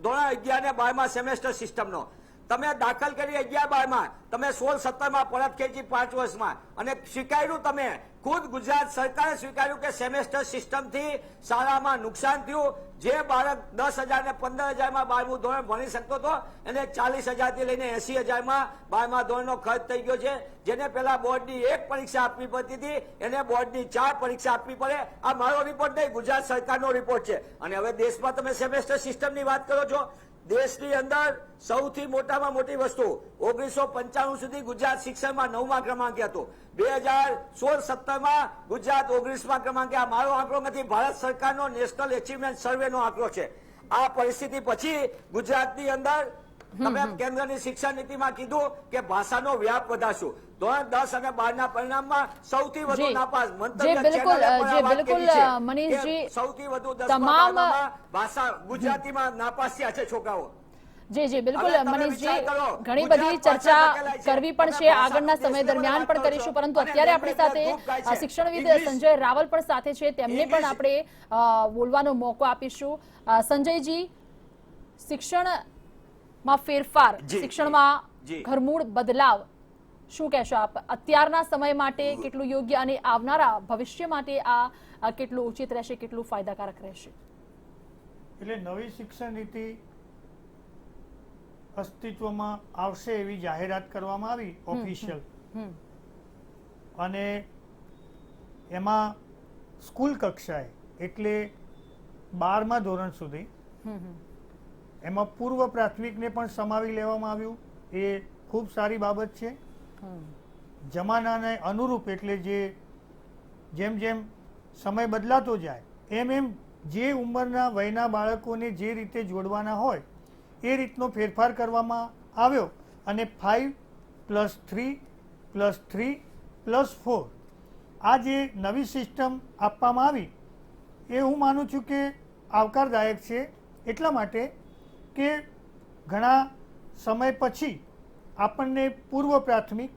ધોરણ 11 ને 12માં સેમેસ્ટર સિસ્ટમનો તમે દાખલ કરી 11-12માં, તમે 16-17માં પરત ખેંચી 5 વર્ષમાં, અને સ્વીકાર્યું, તમે ખુદ ગુજરાત સરકારે સ્વીકાર્યું કે સેમેસ્ટર સિસ્ટમથી શાળામાં નુકસાન થયું. જે બાળક 10,000 ને 15,000માં 12મું ધોરણ ભણી શકતો હતો એને 40,000થી લઈને 80,000માં 12મા ધોરણનો ખર્ચ થઈ ગયો છે. જેને પેલા બોર્ડની 1 પરીક્ષા આપવી પડતી હતી એને બોર્ડની 4 પરીક્ષા આપવી પડે. આ મારો રિપોર્ટ નહીં, ગુજરાત સરકારનો રિપોર્ટ છે. અને હવે દેશમાં તમે સેમેસ્ટર સિસ્ટમની વાત કરો છો. દેશની અંદર સૌથી મોટામાં મોટી વસ્તુ 1995 સુધી ગુજરાત શિક્ષણમાં 9મા ક્રમાંકે હતું. 2016-17માં ગુજરાત 19મા ક્રમાંકે. આ મારો આંકડો નથી, ભારત સરકારનો નેશનલ એચિવમેન્ટ સર્વેનો આંકડો છે. આ પરિસ્થિતિ પછી ગુજરાતની અંદર તમે કેન્દ્રની શિક્ષણ નીતિમાં કીધું કે ભાષાનો વ્યાપ વધારશું. ધોરણ 10 અને 12ના પરિણામમાં સૌથી વધુ નાપાસ. બિલકુલ મનીષજી, સૌથી વધુ તમામ ભાષા ગુજરાતીમાં નાપાસ થયા છે છોકરાઓ. જી બિલકુલ મનીષજી, ઘણી બધી ચર્ચા કરવી પણ છે, આગળના સમય દરમિયાન પણ કરીશું, પરંતુ અત્યારે આપણી સાથે શિક્ષણવિદ સંજય રાવલ પણ સાથે છે, તેમને પણ આપણે બોલવાનો મોકો આપીશું. સંજયજી, શિક્ષણમાં ફેરફાર, શિક્ષણમાં ઘરમૂળ બદલાવ, શું કહેશો આપ? અત્યારના સમય માટે કેટલું યોગ્ય અને આવનારા ભવિષ્ય માટે આ કેટલું ઉચિત રહેશે, કેટલું ફાયદાકારક રહેશે? એટલે નવી શિક્ષણ નીતિ અસ્તિત્વમાં આવશે એવી જાહેરાત કરવામાં આવી ઓફિશિયલ, અને એમાં સ્કૂલ કક્ષાએ એટલે 12મા ધોરણ સુધી એમાં પૂર્વ પ્રાથમિકને પણ સમાવી લેવામાં આવ્યું. એ ખૂબ સારી બાબત છે. જમાનાને અનુરૂપ, એટલે જેમ જેમ સમય બદલાતો જાય એમ જે ઉંમરના વયના બાળકોને જે રીતે જોડવાના હોય એ રીતનો ફેરફાર કરવામાં આવ્યો. અને 5+3+3+4 આ જે નવી સિસ્ટમ આપવામાં આવી એ હું માનું છું કે આવકારદાયક છે. એટલા માટે કે ઘણા સમય પછી આપણને પૂર્વ પ્રાથમિક,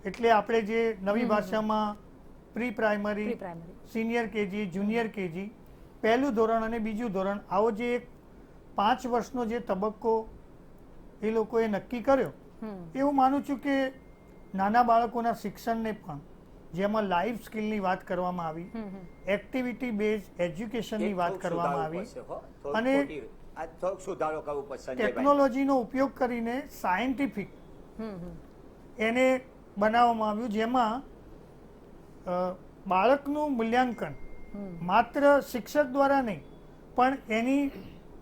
એટલે આપણે જે નવી ભાષામાં pre primary, senior KG, junior KG, પહેલું ધોરણ અને બીજું ધોરણ, આવો જે એક 5 વર્ષનો જે તબક્કો એ લોકોએ નક્કી કર્યો, એવું માનું છું કે નાના બાળકોના શિક્ષણને પણ, જેમાં લાઈફ સ્કિલની વાત કરવામાં આવી, એક્ટિવિટી બેઝ એજ્યુકેશનની વાત કરવામાં આવી, અને ટેકનોલોજીનો ઉપયોગ કરીને સાયન્ટિફિક એને બનાવવામાં આવ્યું, જેમાં બાળકનું મૂલ્યાંકન માત્ર શિક્ષક દ્વારા નહીં પણ એની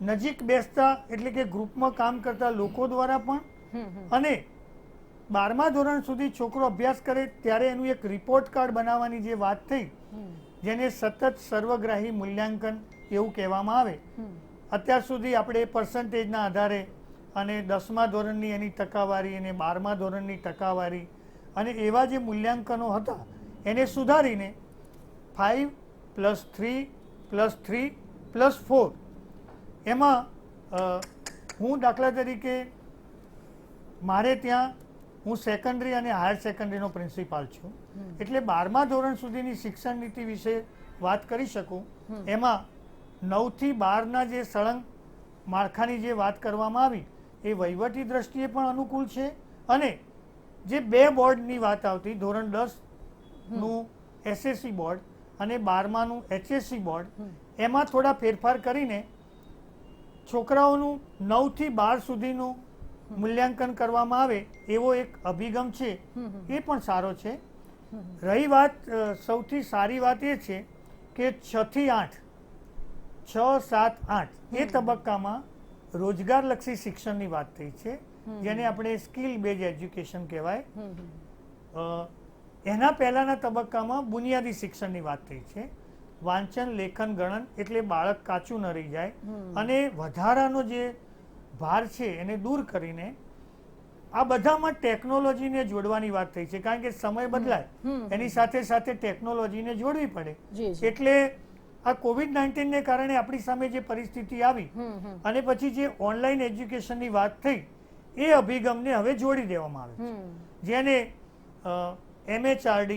નજીક બેસતા, એટલે કે ગ્રુપમાં કામ કરતા લોકો દ્વારા પણ, અને 12મા ધોરણ સુધી છોકરો અભ્યાસ કરે ત્યારે એનું એક રિપોર્ટ કાર્ડ બનાવવાની જે વાત થઈ, જેને સતત સર્વગ્રાહી મૂલ્યાંકન એવું કહેવામાં આવે. અત્યાર સુધી આપણે પર્સન્ટેજના આધારે અને 10મા ધોરણની એની ટકાવારી અને 12મા ધોરણની ટકાવારી અને એવા જે મૂલ્યાંકનો હતા એને સુધારીને 5+3+3+4 એમાં હું દાખલા તરીકે મારે ત્યાં, હું સેકન્ડરી અને હાયર સેકન્ડરીનો પ્રિન્સિપાલ છું, એટલે 12મા ધોરણ સુધીની શિક્ષણ નીતિ વિશે વાત કરી શકું. એમાં 9 થી 12ના જે સળંગ માળખાની જે વાત કરવામાં આવી એ વહીવટી દ્રષ્ટિએ પણ અનુકૂળ છે. અને જે 2 બોર્ડની વાત આવતી, ધોરણ 10નું SSC બોર્ડ અને 12માનું HSC બોર્ડ, એમાં થોડા ફેરફાર કરીને છોકરાઓનું 9 થી 12 સુધીનું મૂલ્યાંકન કરવામાં આવે એવો એક અભિગમ છે, એ પણ સારો છે. રહી વાત, સૌથી સારી વાત એ છે કે 6 થી 8 6, 7, 8 એ તબક્કામાં રોજગારલક્ષી શિક્ષણની વાત થઈ છે, જેને આપણે સ્કિલ બેઝ એજ્યુકેશન કહેવાય. એના પહેલાના તબક્કામાં બુનિયાદી શિક્ષણની વાત થઈ છે. વાંચન, લેખન, ગણન એટલે બાળક કાચું ન રહી જાય અને વધારાનો જે ભાર છે એને દૂર કરીને આ બધામાં ટેકનોલોજીને જોડવાની વાત થઈ છે, કારણ કે સમય બદલાય એની સાથે સાથે ટેકનોલોજીને જોડવી પડે. એટલે આ કોવિડ-19 કારણે આપણી સામે જે પરિસ્થિતિ આવી અને પછી જે ઓનલાઈન એજ્યુકેશનની વાત થઈ એ અભિગમને હવે જોડી દેવામાં આવે છે, જેને MHRD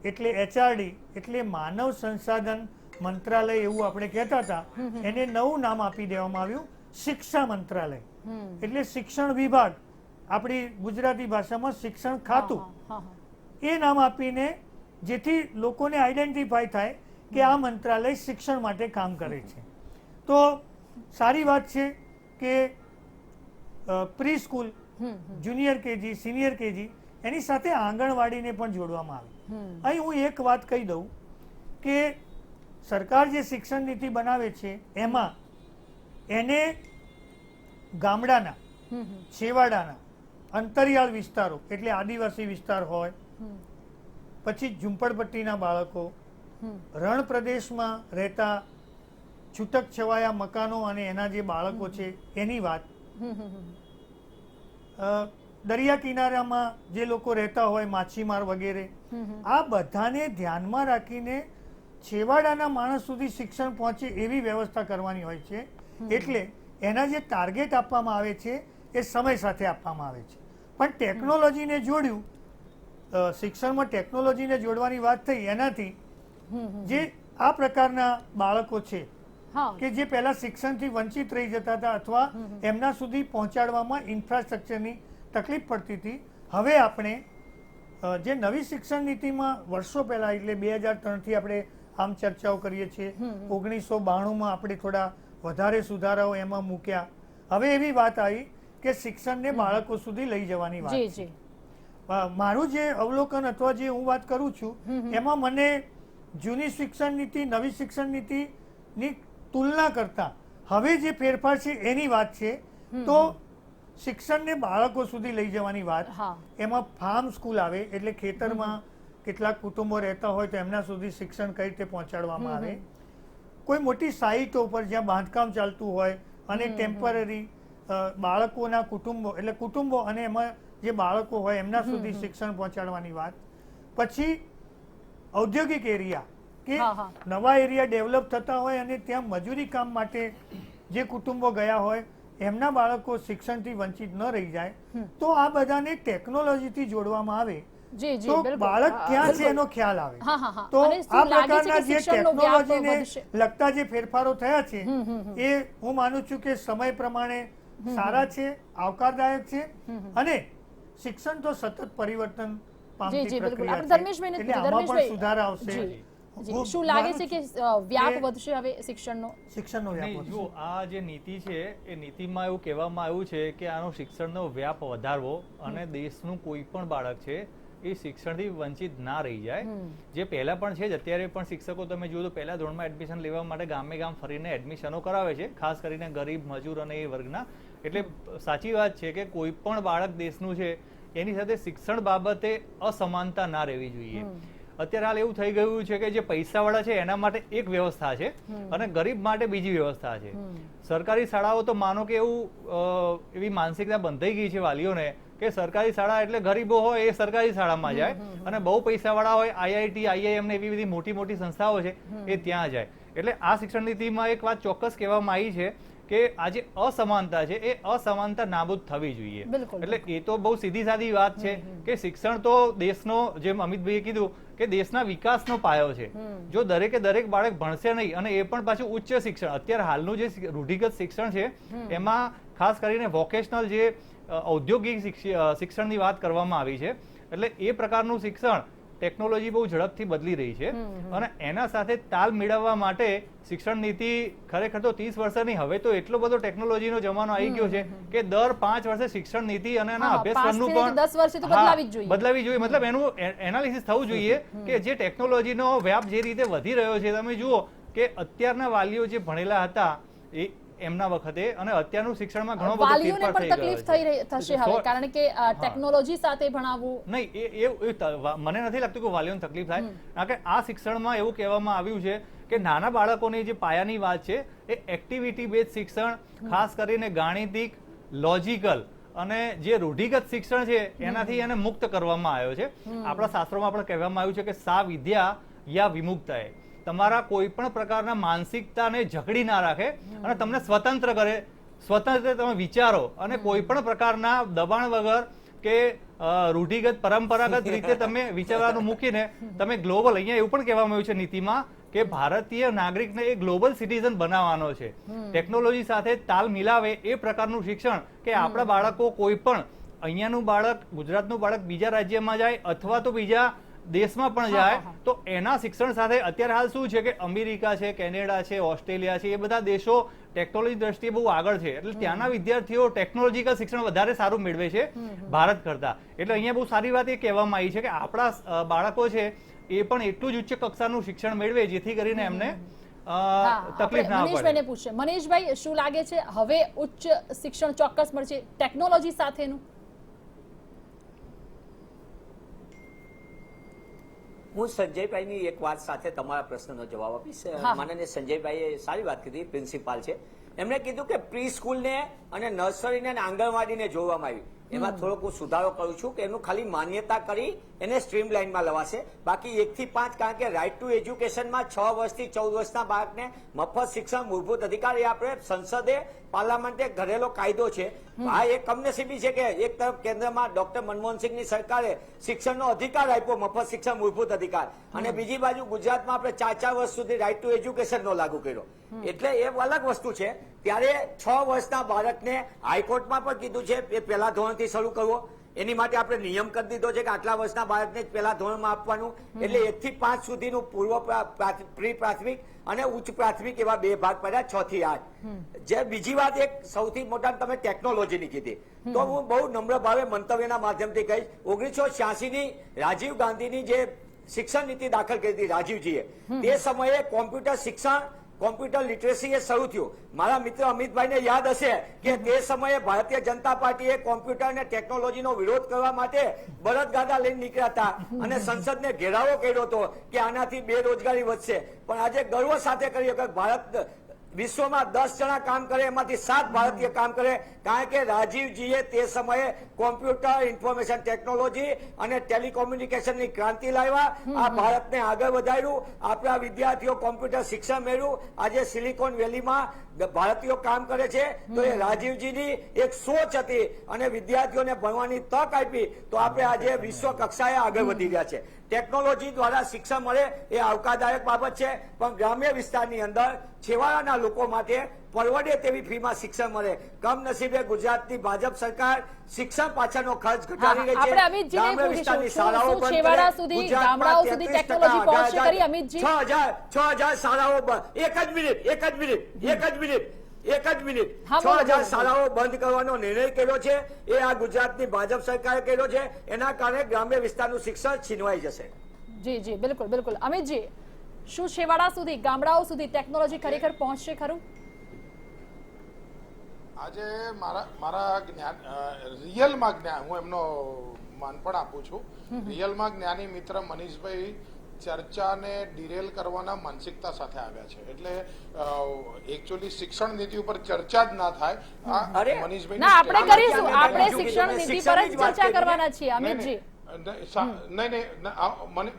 એટલે HRD એટલે માનવ સંસાધન મંત્રાલય એવું આપણે કહેતા હતા, એને નવું નામ આપી દેવામાં આવ્યું શિક્ષા મંત્રાલય. એટલે શિક્ષણ વિભાગ, આપણી ગુજરાતી ભાષામાં શિક્ષણ ખાતું, એ નામ આપીને જેથી લોકોને આઈડેન્ટિફાય થાય કે આ મંત્રાલય શિક્ષણ માટે કામ કરે છે. તો સારી વાત છે કે pre school, junior KG, senior KG એની સાથે આંગણવાડીને પણ જોડવામાં આવે. અહીં હું એક વાત કહી દઉં કે સરકાર જે શિક્ષણ નીતિ બનાવે છે એમાં એને ગામડાના, છેવાડાના, અંતરિયાળ વિસ્તારો એટલે આદિવાસી વિસ્તાર હોય, પછી ઝૂંપડપટ્ટીના બાળકો, રણ પ્રદેશમાં રહેતા છૂટક છવાયા મકાનો અને એના જે બાળકો છે એની વાત, દરિયા કિનારામાં જે લોકો રહેતા હોય, માછીમાર વગેરે, આ બધાને ધ્યાનમાં રાખીને છેવાડાના માણસ સુધી શિક્ષણ પહોંચે એવી વ્યવસ્થા કરવાની હોય છે. એટલે એના જે ટાર્ગેટ આપવામાં આવે છે એ સમય સાથે આપવામાં આવે છે. પણ ટેકનોલોજીને જોડ્યું, શિક્ષણમાં ટેકનોલોજીને જોડવાની વાત થઈ, એનાથી જે આ પ્રકારના બાળકો છે કે જે પહેલા શિક્ષણથી વંચિત રહી જતા હતા અથવા એમના સુધી પહોંચાડવામાં ઇન્ફ્રાસ્ટ્રક્ચરની તકલીફ પડતી હતી, હવે આપણે જે નવી શિક્ષણ નીતિમાં વર્ષો પહેલા એટલે 2003થી આપણે આમ ચર્ચાઓ કરીએ છીએ, 1992માં આપણે થોડા વધારે સુધારાઓ એમાં મૂક્યા. હવે એવી વાત આવી કે શિક્ષણને બાળકો સુધી લઈ જવાની વાત છે. મારું જે અવલોકન અથવા જે હું વાત કરું છું એમાં મને જૂની શિક્ષણ નીતિ, નવી શિક્ષણ નીતિની તુલના કરતા હવે જે ફેરફાર છે એની વાત છે. તો શિક્ષણને બાળકો સુધી લઈ જવાની વાત, એમાં ફાર્મ સ્કૂલ આવે એટલે ખેતરમાં કેટલાક કુટુંબો રહેતા હોય તો એમના સુધી શિક્ષણ કઈ રીતે પહોંચાડવામાં આવે. કોઈ મોટી સાઇટો પર જ્યાં બાંધકામ ચાલતું હોય અને ટેમ્પરરી બાળકોના કુટુંબો એટલે કુટુંબો અને એમાં જે બાળકો હોય એમના સુધી શિક્ષણ પહોંચાડવાની વાત. પછી ઔદ્યોગિક એરિયા કે નવા એરિયા ડેવલપ થતા હોય અને ત્યાં મજૂરી કામ માટે જે કુટુંબો ગયા હોય એમના બાળકો શિક્ષણથી વંચિત ન રહી જાય, તો આ બધાને ટેકનોલોજીથી જોડવામાં આવે તો બાળક ક્યાં છે એનો ખ્યાલ આવે. તો આ પ્રકારના જે ટેકનોલોજીને લગતા જે ફેરફારો થયા છે એ હું માનું છું કે સમય પ્રમાણે સારા છે, આવકારદાયક છે અને શિક્ષણ તો સતત પરિવર્તન પામતી પ્રક્રિયા છે, એટલે આમાં પણ સુધારા આવશે. શું લાગે છે કે વ્યાપ વધશે હવે શિક્ષણનો વ્યાપ? જો આ જે નીતિ છે એ નીતિમાં એવું કહેવામાં આવ્યું છે કે આનો શિક્ષણનો વ્યાપ વધારવો અને દેશનું કોઈ પણ બાળક છે એ શિક્ષણથી વંચિત ના રહી જાય. જે પહેલા પણ છે જ, અત્યારે પણ શિક્ષકો તમે જુઓ તો પહેલા ધોરણમાં એડમિશન લેવા માટે ગામે ગામ ફરીને એડમિશનો કરાવે છે, ખાસ કરીને ગરીબ, મજૂર અને એ વર્ગના. એટલે સાચી વાત છે કે કોઈ પણ બાળક દેશનું છે એની સાથે શિક્ષણ બાબતે અસમાનતા ના રહેવી જોઈએ. અત્યારે હાલ એવું થઈ ગયું છે કે જે પૈસાવાળા છે એના માટે એક વ્યવસ્થા છે અને ગરીબ માટે બીજી વ્યવસ્થા છે. સરકારી શાળાઓ તો માનો કે એવું એવી માનસિકતા બંધાઈ ગઈ છે વાલીઓને કે સરકારી શાળા એટલે ગરીબો હોય એ સરકારી શાળામાં જાય અને બહુ પૈસાવાળા હોય IIT, IIM ને એવી બધી મોટી મોટી સંસ્થાઓ છે એ ત્યાં જાય. એટલે આ શિક્ષણ નીતિમાં એક વાત ચોક્કસ કહેવામાં આવી છે કે આ જે અસમાનતા છે એ અસમાનતા નાબૂદ થવી જોઈએ. એટલે એ તો બહુ સીધી સાદી વાત છે કે શિક્ષણ તો દેશનો, જેમ અમિતભાઈએ કીધું કે દેશના વિકાસનો પાયો છે. જો દરેકે દરેક બાળક ભણશે નહીં અને એ પણ પાછું ઉચ્ચ શિક્ષણ, અત્યારે હાલનું જે રૂઢિગત શિક્ષણ છે એમાં ખાસ કરીને વોકેશનલ જે ઔદ્યોગિક શિક્ષણની વાત કરવામાં આવી છે. એટલે એ પ્રકારનું શિક્ષણ ટેકનોલોજી બહુ ઝડપથી બદલી રહી છે અને એના સાથે તાલ મેળવવા માટે શિક્ષણ નીતિ ખરેખર તો 30 વર્ષની, હવે તો એટલો બધો ટેકનોલોજીનો જમાનો આવી ગયો છે કે દર 5 વર્ષે શિક્ષણ નીતિ અને એના અભ્યાસક્રમનું પણ 10 વર્ષે તો બદલાવી જોઈએ. મતલબ એનું એનાલિસિસ થવું જોઈએ કે જે ટેકનોલોજીનો વ્યાપ જે રીતે વધી રહ્યો છે, તમે જુઓ કે અત્યારના વાલીઓ જે ભણેલા હતા એ એમના વખતે અને અત્યારનું શિક્ષણમાં ઘણો બધો વાલીઓને ફેરફાર પણ થઈ તકલીફ ગયો થશે હવે, કારણ કે ટેકનોલોજી સાથે ભણાવવું. નહીં, મને નથી લાગતું કે વાલીઓને તકલીફ થાય, કારણ કે આ શિક્ષણમાં એવું કહેવામાં આવ્યું છે કે નાના બાળકોની જે પાયાની વાત છે એ એક્ટિવિટી બેઝ શિક્ષણ, ખાસ કરીને ગાણિતિક, લોજિકલ અને જે રૂઢિગત શિક્ષણ છે એનાથી એને મુક્ત કરવામાં આવ્યો છે. આપણા શાસ્ત્રોમાં પણ કહેવામાં આવ્યું છે કે સા વિદ્યા યા વિમુક્તાય, તમારા કોઈ પણ પ્રકારના માનસિકતાને જકડી ના રાખે અને તમને સ્વતંત્ર કરે, સ્વતંત્ર તમે વિચારો અને કોઈ પણ પ્રકારના દબાણ વગર કે રૂઢિગત પરંપરાગત રીતે તમે વિચારવાનું મૂકીને તમે ગ્લોબલ, અહીંયા એવું પણ કહેવામાં આવ્યું છે નીતિમાં કે ભારતીય નાગરિકને એ ગ્લોબલ સિટીઝન બનાવવાનો છે. ટેકનોલોજી સાથે તાલ મિલાવે એ પ્રકારનું શિક્ષણ કે આપણા બાળકો કોઈ પણ અહીંયાનું બાળક, ગુજરાતનું બાળક બીજા રાજ્યમાં જાય અથવા તો બીજા દેશમાં પણ જાય તો એના શિક્ષણ સાથે અત્યારે હાલ શું છે કે અમેરિકા છે, કેનેડા છે, ઓસ્ટ્રેલિયા છે, એ બધા દેશો ટેકનોલોજી દ્રષ્ટિએ બહુ આગળ છે, એટલે ત્યાંના વિદ્યાર્થીઓ ટેકનોલોજીકલ શિક્ષણ વધારે સારું મેળવે છે ભારત કરતા. એટલે અહીંયા બહુ સારી વાત એ કહેવામાં આવી છે કે આપણા બાળકો છે એ પણ એટલું જ ઉચ્ચ કક્ષાનું શિક્ષણ મેળવે જેથી કરીને એમને તકલીફ ના પડે. મનીષભાઈને પૂછે. મનીષભાઈ, શું લાગે છે હવે ઉચ્ચ શિક્ષણ ચોક્કસ મળશે ટેકનોલોજી સાથેનું? હું સંજયભાઈની એક વાત સાથે તમારા પ્રશ્નનો જવાબ આપીશ. માનનીય સંજયભાઈએ સારી વાત કીધી, પ્રિન્સિપાલ છે, એમણે કીધું કે પ્રી સ્કૂલને અને નર્સરીને અને આંગણવાડીને જોડવામાં આવી. એમાં થોડોક હું સુધારો કરું છું કે એનું ખાલી માન્યતા કરી એને સ્ટ્રીમ લાઇનમાં લવાશે. બાકી 1 થી 5, કારણ કે રાઇટ ટુ એજ્યુકેશનમાં 6 વર્ષથી 14 વર્ષના બાળકને મફત શિક્ષણ મૂળભૂત અધિકાર એ આપણે સંસદે, પાર્લામેન્ટે ઘડેલો કાયદો છે. આ એક કમનસીબી છે કે એક તરફ કેન્દ્રમાં ડોક્ટર મનમોહનસિંહની સરકારે શિક્ષણનો અધિકાર આપ્યો, મફત શિક્ષણ મૂળભૂત અધિકાર, અને બીજી બાજુ ગુજરાતમાં આપણે 4 વર્ષ સુધી રાઇટ ટુ એજ્યુકેશનનો લાગુ કર્યો. એટલે એ અલગ વસ્તુ છે. ત્યારે 6 વર્ષના બાળકને હાઈકોર્ટમાં પણ કીધું છે એ પહેલા ધોરણથી શરૂ કરવો. એની માટે આપણે નિયમ કરી દીધો છે કે આટલા વર્ષના બાળકને જ પહેલા ધોરણમાં આપવાનું. એટલે 1 થી 5 સુધીનું પૂર્વ પ્રી પ્રાથમિક અને ઉચ્ચ પ્રાથમિક એવા 2 ભાગ પડ્યા, 6 થી 8. જે બીજી વાત એક સૌથી મોટા તમે ટેકનોલોજીની કીધી, તો હું બહુ નમ્ર ભાવે મંતવ્યના માધ્યમથી કહીશ. 1986ની રાજીવ ગાંધીની જે શિક્ષણ નીતિ દાખલ કરી હતી રાજીવજીએ, તે સમયે કોમ્પ્યુટર શિક્ષણ, કોમ્પ્યુટર લિટરેસી એ શરૂ થયું. મારા મિત્ર અમિતભાઈને યાદ હશે કે તે સમયે ભારતીય જનતા પાર્ટીએ કોમ્પ્યુટર અને ટેકનોલોજીનો વિરોધ કરવા માટે બળદગાડા લઈને નીકળ્યા હતા અને સંસદને ઘેરાવો કર્યો હતો કે આનાથી બેરોજગારી વધશે. પણ આજે ગર્વ સાથે કહીએ કે ભારત વિશ્વમાં 10 જણા કામ કરે એમાંથી 7 ભારતીય કામ કરે, કારણ કે રાજીવજીએ તે સમયે કોમ્પ્યુટર, ઇન્ફોર્મેશન ટેકનોલોજી અને ટેલિકોમ્યુનિકેશનની ક્રાંતિ લાવ્યા. આ ભારતને આગળ વધાર્યું. આપણા વિદ્યાર્થીઓ કોમ્પ્યુટર શિક્ષણ મેળવ્યું. આજે સિલિકોન વેલીમાં ભારતીયો કામ કરે છે. તો એ રાજીવજીની એક સોચ હતી અને વિદ્યાર્થીઓને ભણવાની તક આપી, તો આપણે આજે વિશ્વ કક્ષાએ આગળ વધી ગયા છે. ટેકનોલોજી દ્વારા શિક્ષણ મળે એ આવકારદાયક બાબત છે, પણ ગ્રામ્ય વિસ્તારની અંદર છેવાડાના લોકો માટે પરવડે તેવી ફીમાં શિક્ષણ મળે. કમનસીબે ગુજરાતની ભાજપ સરકાર શિક્ષણ પાછળનો ખર્ચ ઘટાડી રહી છે. ગ્રામ્ય વિસ્તારની શાળાઓ બંધ કરે. ગુજરાતમાં 6,000 શાળાઓ બંધ. એક જ મિનિટ 6,000 શાળાઓ બંધ કરવાનો નિર્ણય કર્યો છે. એ આ ગુજરાતની ભાજપ સરકારે કર્યો છે. એના કારણે ગ્રામ્ય વિસ્તારનું શિક્ષણ છીનવાઈ જશે. જી જી, બિલકુલ બિલકુલ. અમિતજી, શું છેવાડા સુધી, ગામડાઓ સુધી ટેકનોલોજી ખરેખર પહોંચશે ખરું? આજે મારા જ્ઞાન, રિયલમાં જ્ઞાન, હું એમનો માન પણ આપું છું. રિયલમાં જ્ઞાની મિત્ર મનીષભાઈ ચર્ચાને ડિરેલ કરવાના માનસિકતા સાથે આવ્યા છે. એટલે એકચ્યુઅલી શિક્ષણ નીતિ ઉપર ચર્ચા જ ના થાય. મનીષભાઈ, ના, આપણે કરીશું. આપણે શિક્ષણ નીતિ પર જ ચર્ચા કરવાના છીએ. અમિતજી, નહીં,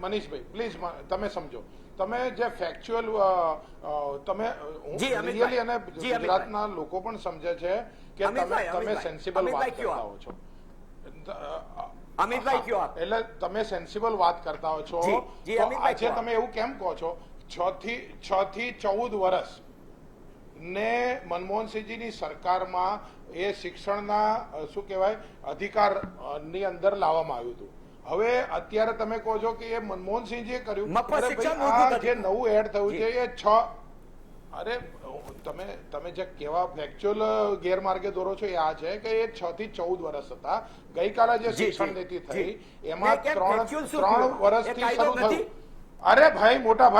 મનીષભાઈ પ્લીઝ તમે સમજો. તમે જે ફેક્ચ્યુઅલ તમે રિયલી અને ગુજરાતના લોકો પણ સમજે છે કે તમે સેન્સિબલ વાત કરતા હો છો. એટલે તમે સેન્સિબલ વાત કરતા હો છો. આજે તમે એવું કેમ કહો છો 6 થી 14 વર્ષ ને મનમોહનસિંહજીની સરકારમાં એ શિક્ષણના શું કહેવાય અધિકાર ની અંદર લાવવામાં આવ્યું હતું. હવે અત્યારે તમે કહો છો કે એ મનમોહનસિંહજીએ કર્યું, જે નવું એડ થયું છે એ 6, અરે તમે જે કેવા ફેક્ચ્યુઅલ ગેરમાર્ગે દોરો છો એ આ છે કે એ 6 થી 14 વર્ષ હતા. ગઈકાલે જે શિક્ષણ નીતિ થઈ એમાં 3 વર્ષથી શરૂ થયું. અરે ભાઈ મોટા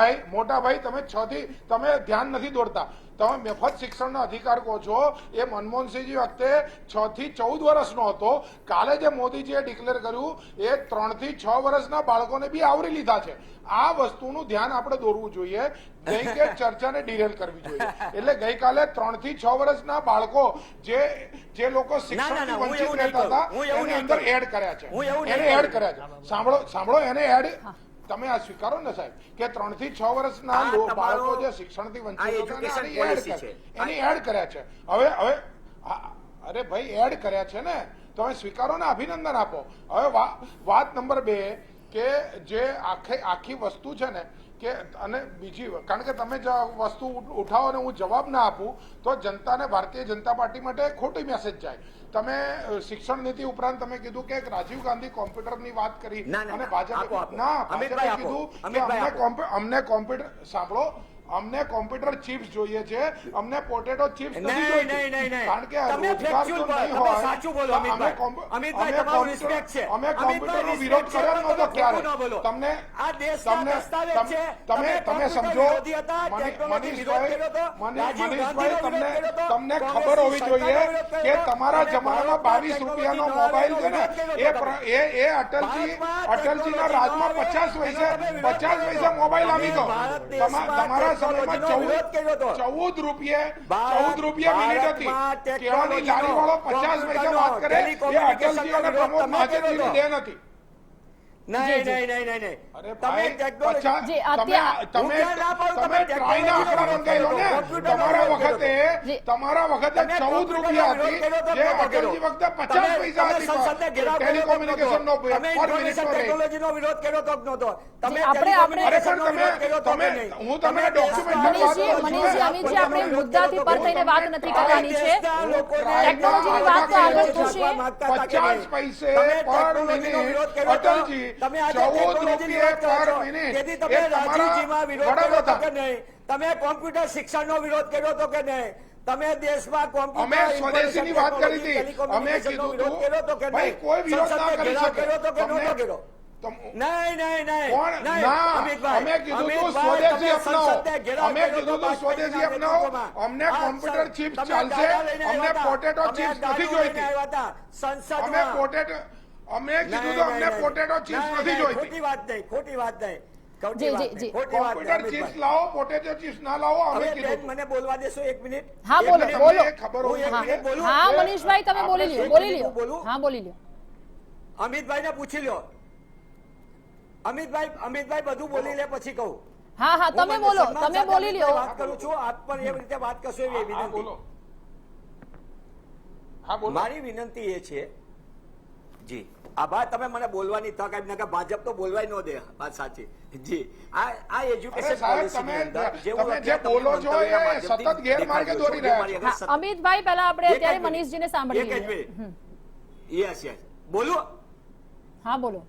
ભાઈ તમે 6 થી તમે ધ્યાન નથી દોરતા. તમે મફત શિક્ષણનો અધિકાર કહો છો, એ મનમોહનસિંહજી વખતે 6 થી 14 વર્ષનો હતો. કાલે જે મોદીજીએ ડિક્લેર કર્યું એ 3 થી 6 વર્ષના બાળકોને બી આવરી લીધા છે. આ વસ્તુનું ધ્યાન આપણે દોરવું જોઈએ, નહીં કે ચર્ચાને ડિરેલ કરવી જોઈએ. એટલે ગઈકાલે 3 થી 6 વર્ષના બાળકો જે લોકો શિક્ષણથી વંચિત રહેતા હતા એની અંદર એડ કર્યા છે. એને એડ કર્યા છે. સાંભળો એને એડ તમે આ સ્વીકારો ને સાહેબ કે 3 થી 6 વર્ષના બાળકો જે શિક્ષણથી વંચિત એની એડ કર્યા છે. હવે અરે ભાઈ એડ કર્યા છે ને, તમે સ્વીકારો ને, અભિનંદન આપો. હવે વાત નંબર 2 કે જે આખી વસ્તુ છે ને કે, અને બીજી, કારણ કે તમે વસ્તુ ઉઠાવો ને હું જવાબ ના આપું તો જનતાને ભારતીય જનતા પાર્ટી માટે ખોટી મેસેજ જાય. તમે શિક્ષણ નીતિ ઉપરાંત તમે કીધું કે રાજીવ ગાંધી કોમ્પ્યુટરની વાત કરી અને ભાજપે કીધું કે અમને કોમ્પ્યુટર, સાંભળો, અમને કોમ્પ્યુટર ચિપ્સ જોઈએ છે, અમને પોટેટો ચિપ્સ નથી જોઈતી. કારણ કે રોજગાર તો નહીં હોય. અમે કોમ્પ્યુટરનો વિરોધ કર્યો નહોતો ક્યારે. તમે સમજો મનીષભાઈ, તમને ખબર હોવી જોઈએ કે તમારા જમાનામાં 22 રૂપિયાનો મોબાઈલ છે ને એ અટલજીના રાજમાં 50 પૈસે મોબાઈલ આવી ગયો. તમારા 14 રૂપિયા મિનિટ હતી. કેળાની લારી વાળો 50 પૈસા વાત કરે એ અટલજી અને પ્રમોદ મહાજનજીની દેન હતી. તમારા વખતે 14 રૂપિયા હતી, જે અટલજી વખતે 50 પૈસા હતી. ટેલિકોમ્યુનિકેશન નો ટેકનોલોજીનો વિરોધ કર્યો તો નહોતો. હું તમને મનીષજી આપણે મુદ્દાથી પર થઈને વાત નથી કરવાની છે. ટેકનોલોજીની વાત તો આગળ થશે. 50 પૈસે પર મિનિટ અટલજી 14 રૂપિયા પર મિનિટ. તમે કોમ્પ્યુટર શિક્ષણનો વિરોધ કર્યો હતો કે નહીં? તમે દેશમાં અમે સ્વદેશીની વાત કરી હતી. અમે કીધું હતું ભાઈ કોઈ વિરોધ ના કરી શકે. અમને કોમ્પ્યુટર ચિપ્સ ચાલશે, અમને પોટેટો ચિપ્સ નથી જોઈતી. અમે કીધું તો અમને પોટેટો ચિપ્સ નથી જોઈતી. ખોટી વાત નહીં. કોમ્પ્યુટર ચિપ્સ લાવો, પોટેટો ચિપ્સ ના લાવો. અમે કીધું. મને બોલવા દેશો 1 મિનિટ? હા બોલો. ખબર હોય. હા મનીષભાઈ તમે બોલી લ્યો. હા બોલી લ્યો. અમિતભાઈ ને પૂછી લ્યો. અમિતભાઈ બધું બોલી લે પછી કહું. હા તમે બોલો, તમે બોલી લ્યો. વાત કરું છું, આપ પણ એવી રીતે વાત કરશો એવી વિનંતી. મારી વિનંતી એ છે જી, આભાર તમે મને બોલવાની તક આપી. કે ભાજપ તો બોલવાય ન દે. વાત સાચી જી. આ એજ્યુકેશન પોલિસીની અંદર જે બોલો છો એ સતત ગેરમાર્ગે દોરી રહ્યા છો. અમિતભાઈ પહેલા આપણે અત્યારે મનીષજીને સાંભળી લઈએ. યસ બોલો. હા બોલો.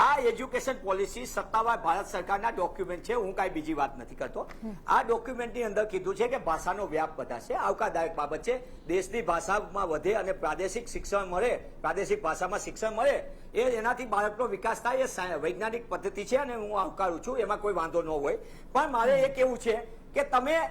આ એજ્યુકેશન પોલિસી સત્તાવાર ભારત સરકારના ડોક્યુમેન્ટ છે. હું કઈ બીજી વાત નથી કરતો. આ ડોક્યુમેન્ટની અંદર કીધું છે કે ભાષાનો વ્યાપ વધારશે. આવકારદાયક બાબત છે. દેશની ભાષામાં વધે અને પ્રાદેશિક શિક્ષણ મળે, પ્રાદેશિક ભાષામાં શિક્ષણ મળે, એનાથી બાળકનો વિકાસ થાય. એ વૈજ્ઞાનિક પદ્ધતિ છે અને હું આવકારું છું, એમાં કોઈ વાંધો ન હોય. પણ મારે એ કેવું છે કે તમે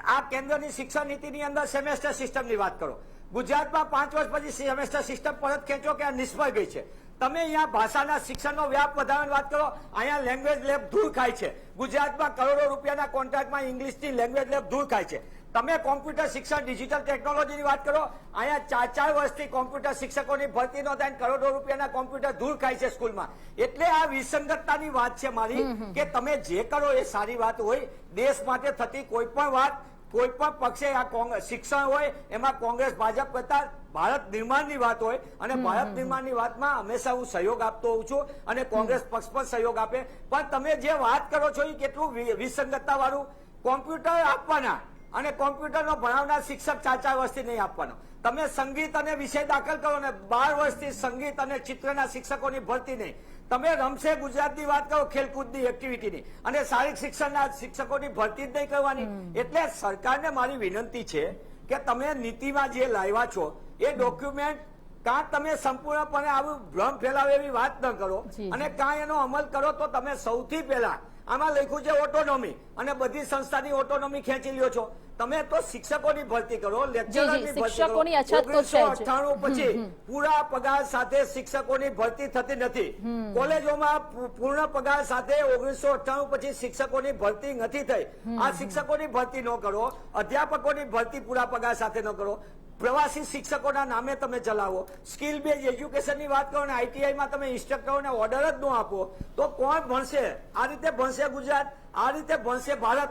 આ કેન્દ્રની શિક્ષણ નીતિની અંદર સેમેસ્ટર સિસ્ટમની વાત કરો. ગુજરાતમાં 5 વર્ષ પછી સેમેસ્ટર સિસ્ટમ પરત ખેંચો કે આ નિષ્ફળ ગઈ છે. તમે અહીંયા ભાષાના શિક્ષણનો વ્યાપ વધારવાની વાત કરો, અહીંયા લેંગ્વેજ લેબ દૂર ખાય છે. ગુજરાતમાં કરોડો રૂપિયાના કોન્ટ્રાક્ટમાં ઇંગ્લિશની લેંગ્વેજ લેબ દૂર ખાય છે. તમે કોમ્પ્યુટર શિક્ષણ, ડિજિટલ ટેકનોલોજીની વાત કરો, અહીંયા 4 વર્ષથી કોમ્પ્યુટર શિક્ષકોની ભરતી ન થાય, કરોડો રૂપિયાના કોમ્પ્યુટર દૂર ખાય છે સ્કૂલમાં. એટલે આ વિસંગતતાની વાત છે મારી, કે તમે જે કરો એ સારી વાત હોય. દેશ માટે થતી કોઈ પણ વાત, કોઈ પણ પક્ષે આ શિક્ષણ હોય એમાં કોંગ્રેસ ભાજપ કરતા ભારત નિર્માણની વાત હોય, અને ભારત નિર્માણની વાતમાં હંમેશા હું સહયોગ આપતો હોઉં છું અને કોંગ્રેસ પક્ષ પણ સહયોગ આપે. પણ તમે જે વાત કરો છો એ કેટલું વિસંગતતા વાળું. કોમ્પ્યુટર આપવાના અને કોમ્પ્યુટરનો ભણાવનાર શિક્ષક 4 વર્ષથી નહીં આપવાનો. તમે સંગીત અને વિષય દાખલ કરો ને 12 વર્ષથી સંગીત અને ચિત્રના શિક્ષકોની ભરતી નહીં. તમે રમશે ગુજરાતની વાત કરો, ખેલકૂદની એક્ટિવિટીની, અને શારીરિક શિક્ષણના શિક્ષકોની ભરતી જ નહીં કરવાની. એટલે સરકારને મારી વિનંતી છે કે તમે નીતિમાં જે લાવ્યા છો એ ડોક્યુમેન્ટ કાં તમે સંપૂર્ણપણે આવું ભ્રમ ફેલાવે એવી વાત ન કરો જી, અને કાં એનો અમલ કરો તો તમે સૌથી પહેલા આમાં લખ્યું છે ઓટોનોમી અને બધી સંસ્થાની ઓટોનોમી ખેંચી લ્યો છો. તમે તો શિક્ષકોની ભરતી કરો, લેક્ચરરની ભરતી કરો. શિક્ષકોની અછત તો છે જ. 1998 પછી પૂરા પગાર સાથે શિક્ષકોની ભરતી થતી નથી. કોલેજોમાં પૂર્ણ પગાર સાથે 1998 પછી શિક્ષકોની ભરતી નથી થઈ. આ શિક્ષકોની ભરતી ન કરો, અધ્યાપકોની ભરતી પૂરા પગાર સાથે ન કરો, પ્રવાસી શિક્ષકોના નામે તમે ચલાવો, સ્કિલ બેઝ એજ્યુકેશનની વાત કરો ને આઈટીઆઈમાં તમે ઇન્સ્ટ્રક્ટરોને ઓર્ડર જ ન આપો તો કોણ ભણશે? આ રીતે ભણશે ગુજરાત, આ રીતે ભણશે ભારત.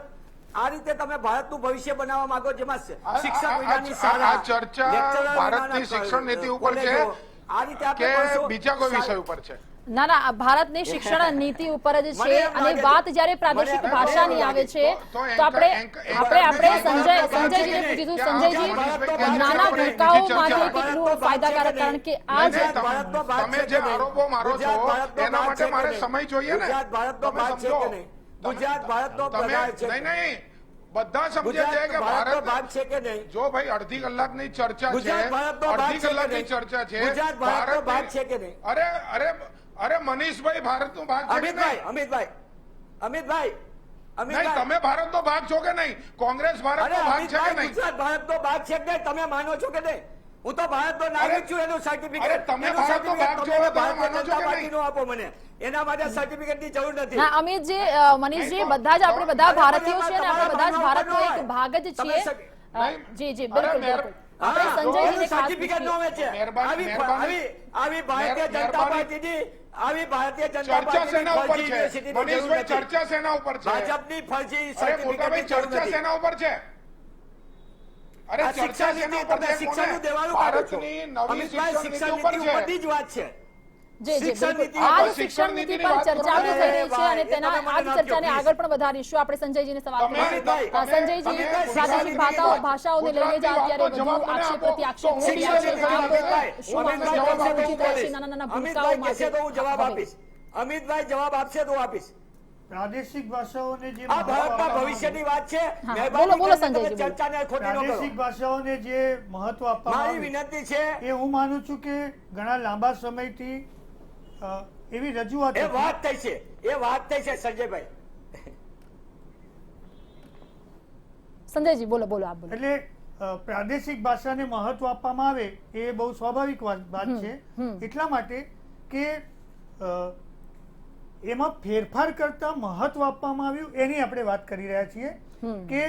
આ રીતે તમે ભારતનું ભવિષ્ય બનાવવા માંગો જેમાં શિક્ષક વિનાની શાળા, આ ચર્ચા લેક્ચરર ભારતની વિનાના શિક્ષણ નીતિ ઉપર છે કોલેજો. આ રીતે આપણે કે ભણશું. બીજા કોઈ વિષય ઉપર છે? ના ના, ભારતની શિક્ષણ નીતિ ઉપર જ છે. મને એમ અને લાગે વાત છે- જ્યારે પ્રાદેશિક મને- ભાષાની આવે છે તો તો આપણે એન્કર- સંજયજીને પૂછીશું. સંજયજી, નાના ભૂલકાઓમાંથી કેટલું ફાયદાકારક, કારણ કે આ જ ભારતનો ભાગ તમે છે જે કે નહીં? આરોપો મારો છો ગુજરાત ભારતનો એના ભાગ માટે છે કે મારે નહીં? સમય જોઈએ ને. ગુજરાત ભારતનો તમે ભાગ છે સમજો. કે નહીં? ગુજરાત ભારતનો પ્રધાન છે. નહીં બધા સમજે ગુજરાત છે કે ભારતનો ભાગ ભારત છે કે નહીં? જો ભાઈ અડધી કલાકની ચર્ચા છે, ગુજરાત ભારતનો ભાગ અડધી છે કે કલાકની નહીં? ચર્ચા છે. ગુજરાત ભારતનો ભાગ છે કે નહીં? અરે અરે અરે મનીષભાઈ ભારતનો ભાગ છે કે અમિતભાઈ, નહીં? અમિતભાઈ, અમિતભાઈ, નહીં, અમિતભાઈ. તમે ભારતનો ભાગ છો કે નહીં? કોંગ્રેસ અરે ભારતનો ભાગ છે કે અમિતભાઈ, નહીં? ગુજરાત ભારતનો ભાગ છે કે નહીં? તમે માનો છો કે નહીં? હું તો ભારતનો નાગરિક છું. એનું અરે સર્ટિફિકેટ તમે ભારતનો ભાગ છો તો તમે માનો છો કે નહીં? પાર્ટીનું આપો મને. એના માટે સર્ટિફિકેટની જરૂર નથી. ના, અમિતજી, મનીષજી, બધા જ આપણે બધા ભારતીયો છીએ અને આપણે બધા જ ભારતનો એક ભાગ જ છીએ. જી જી, બિલકુલ બિલકુલ. આપણે હા, સંજયજીને એનું ખાસ સર્ટિફિકેટ નો પૂછીએ. આવે છે. મહેરબાની, આવી ભારતીય જનતા મહેરબાની. પાર્ટીની આવી ભારતીય જનતા ચર્ચા શેના ઉપર પાર્ટીની છે? ફરજી યુનિવર્સિટીની જરૂર મનીષભાઈ, નથી. ચર્ચા શેના ઉપર છે? ભાજપની ફરજી અરે મોટાભાઈ, સર્ટિફિકેટની જરૂર ચર્ચા નથી. શેના ઉપર છે? અરે આ ચર્ચા શિક્ષણ શેના નીતિ ઉપર તમે છે? શિક્ષણનું કોને? દેવાનું કાઢો છો. ભારતની નવી અમિતભાઈ, શિક્ષણ નીતિ શિક્ષણ ઉપર નીતિ છે. ઉપરની જ વાત છે. જી જી, શિક્ષણ બિલકુલ. નીતિ- આ આ જ શિક્ષણ નીતિ શિક્ષણ પર નીતિની ચર્ચાઓ વાત થઈ કરો. રહી છે અને એ તેના તમે મને આ જ નાખ્યો, ચર્ચાને please. આગળ પણ વધારીશું. આપણે સંજયજીને સવાલ તમે- કરીશું. તમે- સંજયજી, તમે પ્રાદેશિક ભાષાઓને લઈને જ અત્યારે વધુ આક્ષેપ પ્રત્યાક્ષેપ થઈ રહ્યા છે. આપ શું માનો છો? પૂછી રહ્યા છે નાના નાના ભૂલકાઓ અમિતભાઈ કહેશે તો હું જવાબ માટે. આપીશ. અમિતભાઈ જવાબ આપશે તો હું આપીશ. પ્રાદેશિક ભાષાઓને જે આ મહત્વ ભારતના આપવામાં ભવિષ્યની વાત છે. હા, મહેરબાની બોલો, કરીને તમે સંજયજી, બોલો. ચર્ચાને ખોટી ન કરો. પ્રાદેશિક ભાષાઓને જે મહત્વ આપવામાં મારી આવ્યું વિનંતી છે એ હું માનું છું કે ઘણા લાંબા સમયથી એવી રજૂઆત એ હતી. વાત થઈ છે, એ વાત થઈ છે સંજયભાઈ. સંજયજી, બોલો બોલો, આપ બોલો. એટલે પ્રાદેશિક ભાષાને મહત્વ આપવામાં આવે એ બહુ સ્વાભાવિક વાત છે. એટલા માટે કે એમાં ફેરફાર કરતા મહત્વ આપવામાં આવ્યું એની આપણે વાત કરી રહ્યા છીએ કે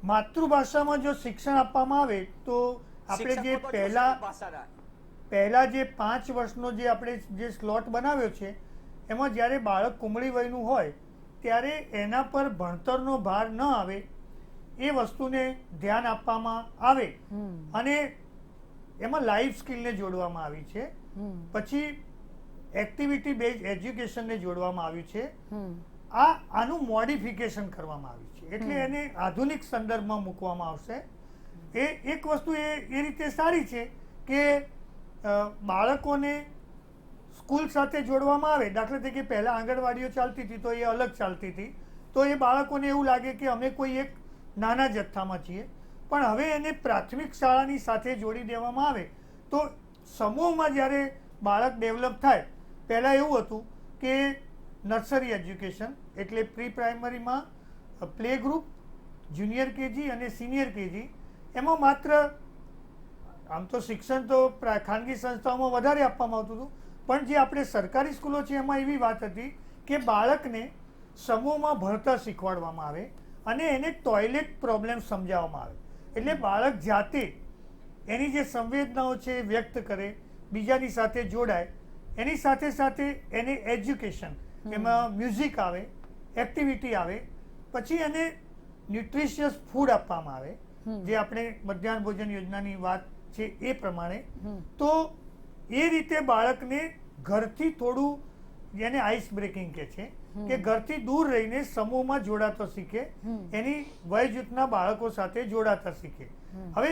માતૃભાષામાં જો શિક્ષણ આપવામાં આવે તો આપણે જે શિક્ષકો તો ભાષાના. પહેલા જે 5 વર્ષનો જે આપણે જે સ્લોટ બનાવ્યો છે એમાં જ્યારે બાળક કુમળી વયનું હોય ત્યારે એના પર ભણતરનો ભાર ન આવે એ વસ્તુને ધ્યાન આપવામાં આવે અને એમાં લાઈફ સ્કિલને જોડવામાં આવી છે. પછી એક્ટિવિટી બેઝ એજ્યુકેશનને જોડવામાં આવ્યું છે. આનું મોડિફિકેશન કરવામાં આવ્યું છે એટલે એને આધુનિક સંદર્ભમાં મૂકવામાં આવશે. એ એક વસ્તુ એ રીતે સારી છે કે બાળકોને સ્કૂલ સાથે જોડવામાં આવે. દાખલા તરીકે પહેલા આંગણવાડીઓ ચાલતી હતી તો એ અલગ ચાલતી હતી તો એ બાળકોને એવું લાગે કે અમે કોઈ એક નાના જથ્થામાં છીએ, પણ હવે એને પ્રાથમિક શાળાની સાથે જોડી દેવામાં આવે તો સમૂહમાં જ્યારે બાળક ડેવલપ થાય. પહેલાં એવું હતું કે નર્સરી એજ્યુકેશન એટલે પ્રી પ્રાઇમરીમાં પ્લે ગ્રુપ, જુનિયર કેજી અને સિનિયર કેજી, એમાં માત્ર આમ તો શિક્ષણ તો ખાનગી સંસ્થાઓમાં વધારે આપવામાં આવતું હતું, પણ જે આપણે સરકારી સ્કૂલો છે એમાં એવી વાત હતી કે બાળકને સમૂહમાં ભણતર શીખવાડવામાં આવે અને એને ટોયલેટ પ્રોબ્લેમ સમજાવવામાં આવે. એટલે બાળક જાતે એની જે સંવેદનાઓ છે એ વ્યક્ત કરે, બીજાની સાથે જોડાય, એની સાથે સાથે એને એજ્યુકેશન, એમાં મ્યુઝિક આવે, એક્ટિવિટી આવે, પછી એને ન્યુટ્રિશિયસ ફૂડ આપવામાં આવે જે આપણે મધ્યાહન ભોજન યોજનાની વાત છે એ પ્રમાણે. તો એ રીતે બાળકને ઘરથી થોડું, જેને આઈસ બ્રેકિંગ કહે છે, કે ઘરથી દૂર રહીને સમૂહમાં જોડાતો શીખે, એની વય જૂથના બાળકો સાથે જોડાતા શીખે. હવે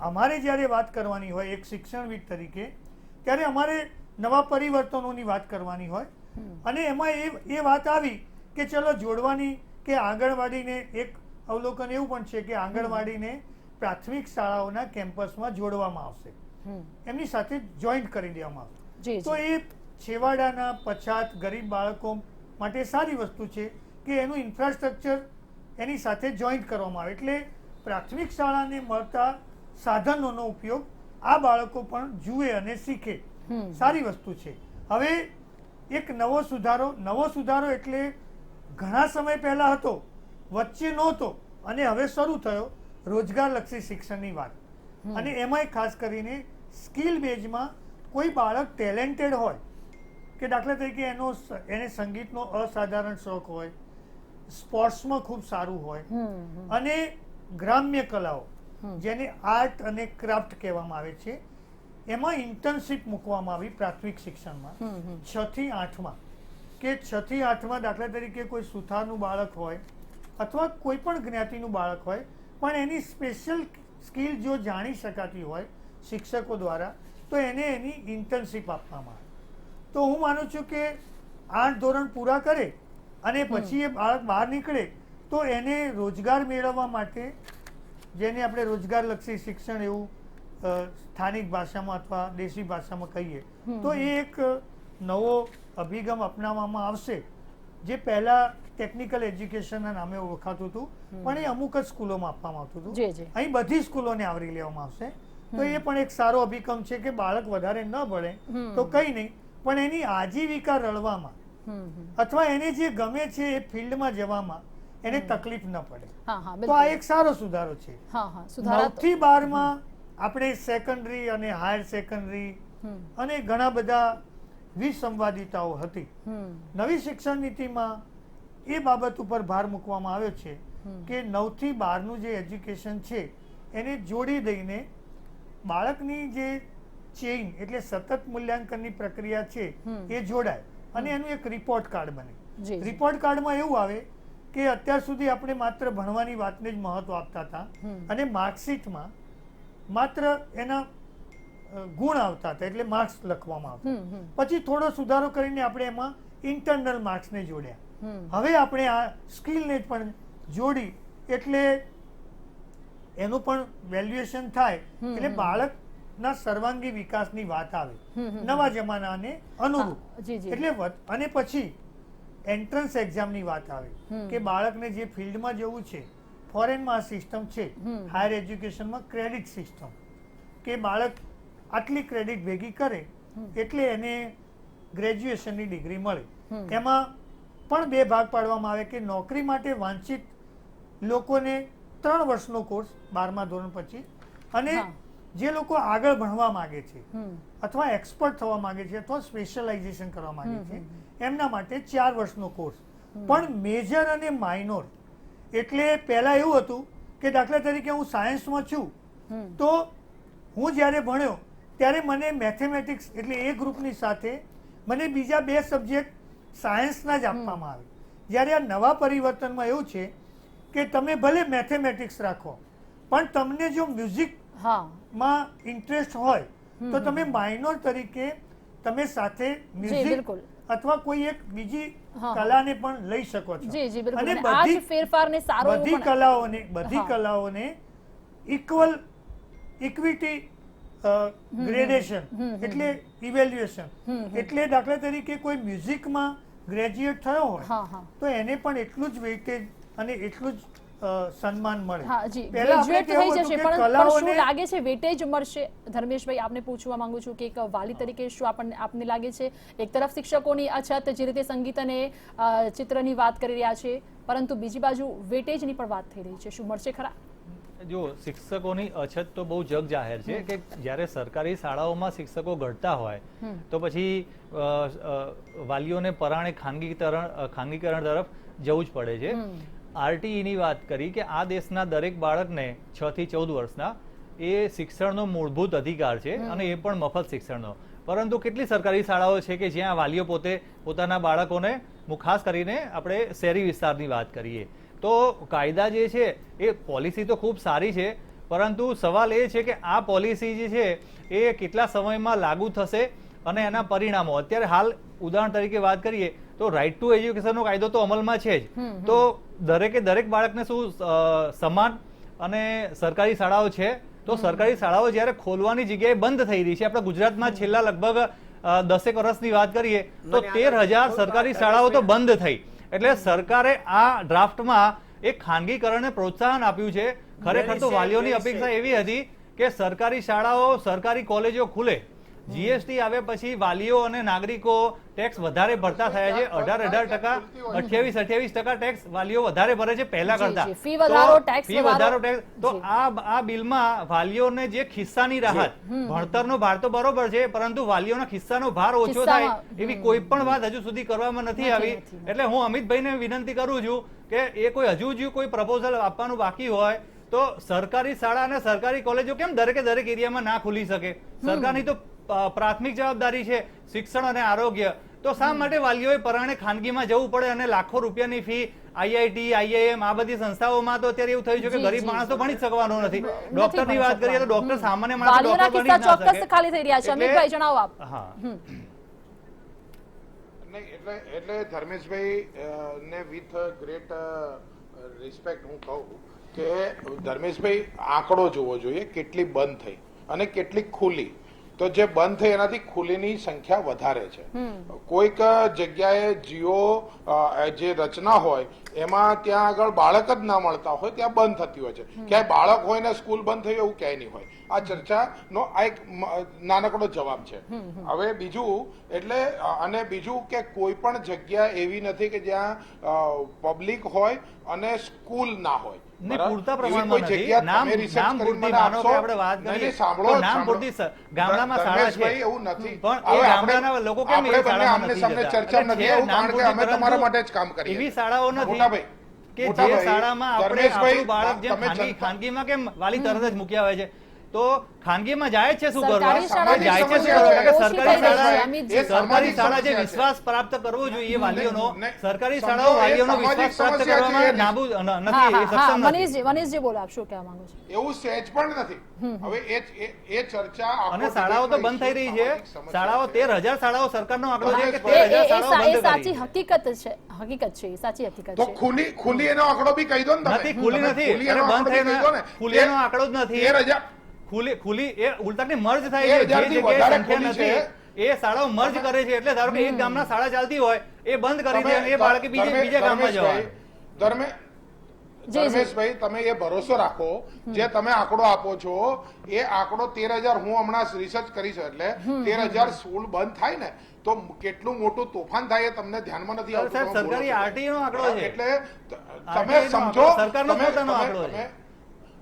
અમારે જ્યારે વાત કરવાની હોય એક શિક્ષણવિદ તરીકે ત્યારે અમારે નવા પરિવર્તનોની વાત કરવાની હોય અને એમાં એ વાત આવી કે ચલો જોડવાની કે આંગણવાડીને એક અવલોકન એવું પણ છે કે આંગણવાડીને પ્રાથમિક શાળાઓના કેમ્પસમાં જોડવામાં આવશે. એમની સાથે જોઈન્ટ કરી દેવામાં જી, આવે તો એ છેવાડાના પછાત ગરીબ બાળકો માટે સારી વસ્તુ છે કે એનું ઇન્ફ્રાસ્ટ્રક્ચર એની સાથે જોઈન્ટ કરવામાં આવે એટલે પ્રાથમિક શાળાને મળતા સાધનોનો ઉપયોગ આ બાળકો પણ જુએ અને શીખે. સારી વસ્તુ છે. હવે એક નવો સુધારો એટલે ઘણા સમય પહેલા હતો, વચ્ચે નહોતો અને હવે શરૂ થયો રોજગારલક્ષી શિક્ષણની વાત. અને એમાંય ખાસ કરીને સ્કિલ બેઝમાં કોઈ બાળક ટેલેન્ટેડ હોય કે દાખલા તરીકે એને સંગીતનો અસાધારણ શોખ હોય, સ્પોર્ટ્સમાં ખૂબ સારું હોય અને ગ્રામ્ય કલાઓ જેને આર્ટ અને ક્રાફ્ટ કહેવામાં આવે છે એમાં ઇન્ટર્નશીપ મૂકવામાં આવી પ્રાથમિક શિક્ષણમાં 6 થી 8માં કે 6 થી 8માં દાખલા તરીકે કોઈ સુથારનું બાળક હોય અથવા કોઈ પણ જ્ઞાતિનું બાળક હોય પણ એની સ્પેશિયલ સ્કિલ જો જાણી શકાતી હોય શિક્ષકો દ્વારા તો એને એની ઇન્ટર્નશીપ આપવામાં આવે. તો હું માનું છું કે 8 ધોરણ પૂરા કરે અને પછી એ બાળક બહાર નીકળે તો એને રોજગાર મેળવવા માટે જેને આપણે રોજગારલક્ષી શિક્ષણ એવું સ્થાનિક ભાષામાં અથવા દેશી ભાષામાં કહીએ તો એ એક નવો અભિગમ અપનાવવામાં આવશે જે પહેલા ટેકનિકલ એજ્યુકેશનના નામે ઓળખાતું હતું પણ એ અમુક જ સ્કૂલોમાં આપવામાં આવતું હતું. અહીં બધી સ્કૂલોને આવરી લેવામાં આવશે તો એ પણ એક સારો અભિગમ છે કે બાળક વધારે ન ભણે તો કંઈ નહીં પણ એની આજીવિકા રળવામાં અથવા એને જે ગમે છે એ ફિલ્ડમાં જવામાં એને તકલીફ ન પડે. તો આ એક સારો સુધારો છે. 9 થી 12માં આપણે સેકન્ડરી અને હાયર સેકન્ડરી અને ઘણા બધા વિસંવાદિતાઓ હતી. નવી શિક્ષણ નીતિમાં એ બાબત ઉપર ભાર મૂકવામાં આવ્યો છે કે 9 થી 12નું જે એજ્યુકેશન છે એને જોડી દઈને બાળકની જે ચેઇન એટલે સતત મૂલ્યાંકનની પ્રક્રિયા છે એ જોડાય અને એનું એક રિપોર્ટ કાર્ડ બને. રિપોર્ટ કાર્ડમાં એવું આવે કે અત્યાર સુધી આપણે માત્ર ભણવાની વાતને જ મહત્વ આપતા હતા અને માર્કશીટમાં માત્ર એના ગુણ આવતા હતા એટલે માર્ક્સ લખવામાં આવતા. પછી થોડો સુધારો કરીને આપણે એમાં ઇન્ટરનલ માર્ક્સને જોડ્યા. હવે આપણે આ સ્કિલને પણ જોડી એટલે એનું પણ વેલ્યુએશન થાય એટલે બાળકના સર્વાંગી વિકાસની વાત આવે નવા જમાનાને અનુરૂપ. એટલે અને પછી એન્ટ્રન્સ એક્ઝામની વાત આવે કે બાળકને જે ફિલ્ડમાં જવું છે ફોરેનમાં આ સિસ્ટમ છે હાયર એજ્યુકેશનમાં ક્રેડિટ સિસ્ટમ કે બાળક આટલી ક્રેડિટ ભેગી કરે એટલે એને ગ્રેજ્યુએશનની ડિગ્રી મળે. એમાં પણ 2 ભાગ પાડવામાં આવે કે નોકરી માટે વાંછિત લોકોને 3 વર્ષનો કોર્સ 12મા ધોરણ પછી અને જે લોકો આગળ ભણવા માંગે છે અથવા એક્સપર્ટ થવા માંગે છે અથવા સ્પેશિયલાઇઝેશન કરવા માંગે છે એમના માટે 4 વર્ષનો કોર્સ. પણ મેજર અને માઇનોર એટલે પહેલા એવું હતું કે દાખલા તરીકે હું સાયન્સમાં છું તો હું જ્યારે ભણ્યો ત્યારે મને મેથેમેટિક્સ એટલે એ ગ્રુપની સાથે મને બીજા 2 સબ્જેક્ટ સાયન્સના જ આપવામાં આવે. જ્યારે આ નવા પરિવર્તનમાં એવું છે કે તમે ભલે મેથેમેટિક્સ રાખો પણ તમને જો મ્યુઝિકમાં ઇન્ટરેસ્ટ હોય તો તમે માઇનોર તરીકે તમે સાથે મ્યુઝિક અથવા કોઈ એક બીજી કલાને પણ લઈ શકો છો. અને બધી કલાઓને ઇક્વિટી ગ્રેડેશન એટલે ઇવેલ્યુએશન એટલે દાખલા તરીકે કોઈ મ્યુઝિકમાં ગ્રેજ્યુએટ થયો હોય તો એને પણ એટલું જ વેઇટેજ અને એટલું જ સન્માન મળે. ગ્રેજ્યુએટ થઈ જશે પણ શું લાગે છે વેટેજ મળશે? ધર્મેશભાઈ આપને પૂછવા માંગુ છું કે એક વાલી તરીકે શું આપને લાગે છે એક તરફ શિક્ષકોની અછત જે રીતે સંગીત અને ચિત્રની વાત કરી રહ્યા છે પરંતુ બીજી બાજુ વેટેજની પણ વાત થઈ રહી છે, શું મળશે ખરા? જો શિક્ષકોની અછત તો બહુ જગ જાહેર છે કે જ્યારે સરકારી શાળાઓમાં શિક્ષકો ઘટતા હોય તો પછી વાલીઓને પરાણે ખાનગીકરણ તરફ જવું જ પડે છે. આરટીઈની વાત કરી કે આ દેશના દરેક બાળકને 6 થી 14 વર્ષના એ શિક્ષણનો મૂળભૂત અધિકાર છે અને એ પણ મફત શિક્ષણનો. પરંતુ કેટલી સરકારી શાળાઓ છે કે જ્યાં વાલીઓ પોતાના બાળકોને ખાસ કરીને આપણે શહેરી વિસ્તારની વાત કરીએ તો કાયદા જે છે એ પોલિસી તો ખૂબ સારી છે પરંતુ સવાલ એ છે કે આ પોલિસી જે છે એ કેટલા સમયમાં લાગુ થશે અને એના પરિણામો. અત્યારે હાલ ઉદાહરણ તરીકે વાત કરીએ તો રાઇટ ટુ એજ્યુકેશનનો કાયદો તો અમલમાં છે જ, તો દરેક બાળકને શું સમાન અને સરકારી શાળાઓ છે તો સરકારી શાળાઓ જ્યારે ખોલવાની જગ્યાએ બંધ થઈ રહી છે, આપણે ગુજરાતમાં છેલ્લા લગભગ 10 વર્ષની વાત કરીએ તો 13,000 સરકારી શાળાઓ તો બંધ થઈ. એટલે સરકારે આ ડ્રાફ્ટમાં એક ખાનગીકરણને પ્રોત્સાહન આપ્યું છે. ખરેખર તો વાલીઓની અપેક્ષા એવી હતી કે સરકારી શાળાઓ, સરકારી કોલેજો ખુલે. જીએસટી આવ્યા પછી વાલીઓ અને નાગરિકો ટેક્સ વધારે ભરતા થયા છે. 18% 28% ટેક્સ વાલીઓ વધારે ભરે છે પહેલા કરતા. ફી વધારો, ટેક્સ વધારો. તો આ બિલમાં વાલીઓને જે ખિસ્સાની રાહત, ભણતરનો ભાર તો બરોબર છે, પરંતુ વાલીઓના ખિસ્સાનો ભાર ઓછો થાય એવી કોઈ પણ વાત હજુ સુધી કરવામાં નથી આવી. એટલે હું અમિતભાઈને વિનંતી કરું છું કે એ હજુ કોઈ પ્રપોઝલ આપવાનું બાકી હોય તો સરકારી શાળા અને સરકારી કોલેજો કેમ દરેક એરિયામાં ના ખુલી શકે? સરકારની તો પ્રાથમિક જવાબદારી છે શિક્ષણ અને આરોગ્ય. તો શા માટે વાલીઓએ પરાણે ખાનગીમાં જવું પડે અને લાખો રૂપિયાની ફી આઈઆઈટી, આઈઆઈએમ આ બધી સંસ્થાઓમાં તો અત્યારે એવું થયું છે કે ગરીબ માણસ તો ભણી જ શકવાનો નથી. ડોક્ટરની વાત કરીએ તો ડોક્ટર સામાન્ય માણસ વાલીઓના કિસ્સા ચોક્કસ ખાલી થઈ રહ્યા છે. અમિતભાઈ જણાવો આપ. હા, એટલે ધર્મેશભાઈ ને વિથ ગ્રેટ રિસ્પેક્ટ હું કહું કે ધર્મેશભાઈ આંકડો જોવો જોઈએ, કેટલી બંધ થઈ અને કેટલી ખુલી. તો જે બંધ થઈ એનાથી ખુલીની સંખ્યા વધારે છે. કોઈક જગ્યાએ જીઓ જે રચના હોય એમાં ત્યાં આગળ બાળક જ ના મળતા હોય, ત્યાં બંધ થતી હોય છે. ક્યાંય બાળક હોય ને સ્કૂલ બંધ થઈ એવું ક્યાંય નહીં હોય. આ ચર્ચાનો આ એક નાનકડો જવાબ છે. હવે બીજું એટલે અને બીજું કે કોઈ પણ જગ્યા એવી નથી કે જ્યાં પબ્લિક હોય અને સ્કૂલ ના હોય. પૂરતા પ્રમાણમાં નથી. નામ પૂરતી માનો કે આપણે વાત કરીએ તો નામ પૂરતી ગામડામાં શાળા છે એવું નથી. પણ એ ગામડાના લોકો કેમ એ શાળામાં નથી જતા? ચર્ચા નથી એવું કારણ કે અમે તમારા માટે જ કામ કરીએ. એવી શાળાઓ નથી કે જે શાળામાં આપણે આપણું બાળક જેમ ખાનગીમાં કેમ વાલી તરત જ મૂક્યા હોય છે, તો ખાનગીમાં જાય છે શું કરવા? જાય છે શું કરવા? સરકારી શાળા જે વિશ્વાસ પ્રાપ્ત કરવો જોઈએ વાલીઓનો, સરકારી શાળાઓ વાલીઓનો વિશ્વાસ પ્રાપ્ત કરવામાં નાબૂદ નથી, સક્ષમ નથી. મનીષજી બોલો, આપ શું કહેવા માંગો છો? એવું સહેજ પણ નથી. હવે એ ચર્ચા અને શાળાઓ તો બંધ થઈ રહી છે. શાળાઓ 13,000 શાળાઓ સરકારનો આંકડો છે કે 13,000 શાળાઓ બંધ કરી. સાચી હકીકત છે, સાચી હકીકત તો છે. ખુલી એનો આંકડો બી કહી દો ને. નથી, ખુલી નથી. અને બંધ થઈને ખુલી એનો આંકડો જ નથી. 13,000 ખુલી એ ઉલટાની મર્જ થાય છે. જે જગ્યાએ સંખ્યા નથી એ શાળાઓ મર્જ કરે છે. એટલે ધારો કે એક ગામના શાળા ચાલતી હોય એ બંધ કરી દે અને એ બાળકે બીજા ગામમાં જવાનું. ધર્મેશભાઈ, તમે એ ભરોસો રાખો જે તમે આંકડો આપો છો એ આંકડો 13,000 હું હમણાં રિસર્ચ કરી છે. એટલે 13,000 સ્કૂલ બંધ થાય ને તો કેટલું મોટું તોફાન થાય એ તમને ધ્યાનમાં નથી આવતું. સરકારી આરટીઈ નો આંકડો છે. એટલે તમે સમજો, સરકારનો પોતાનો આંકડો છે.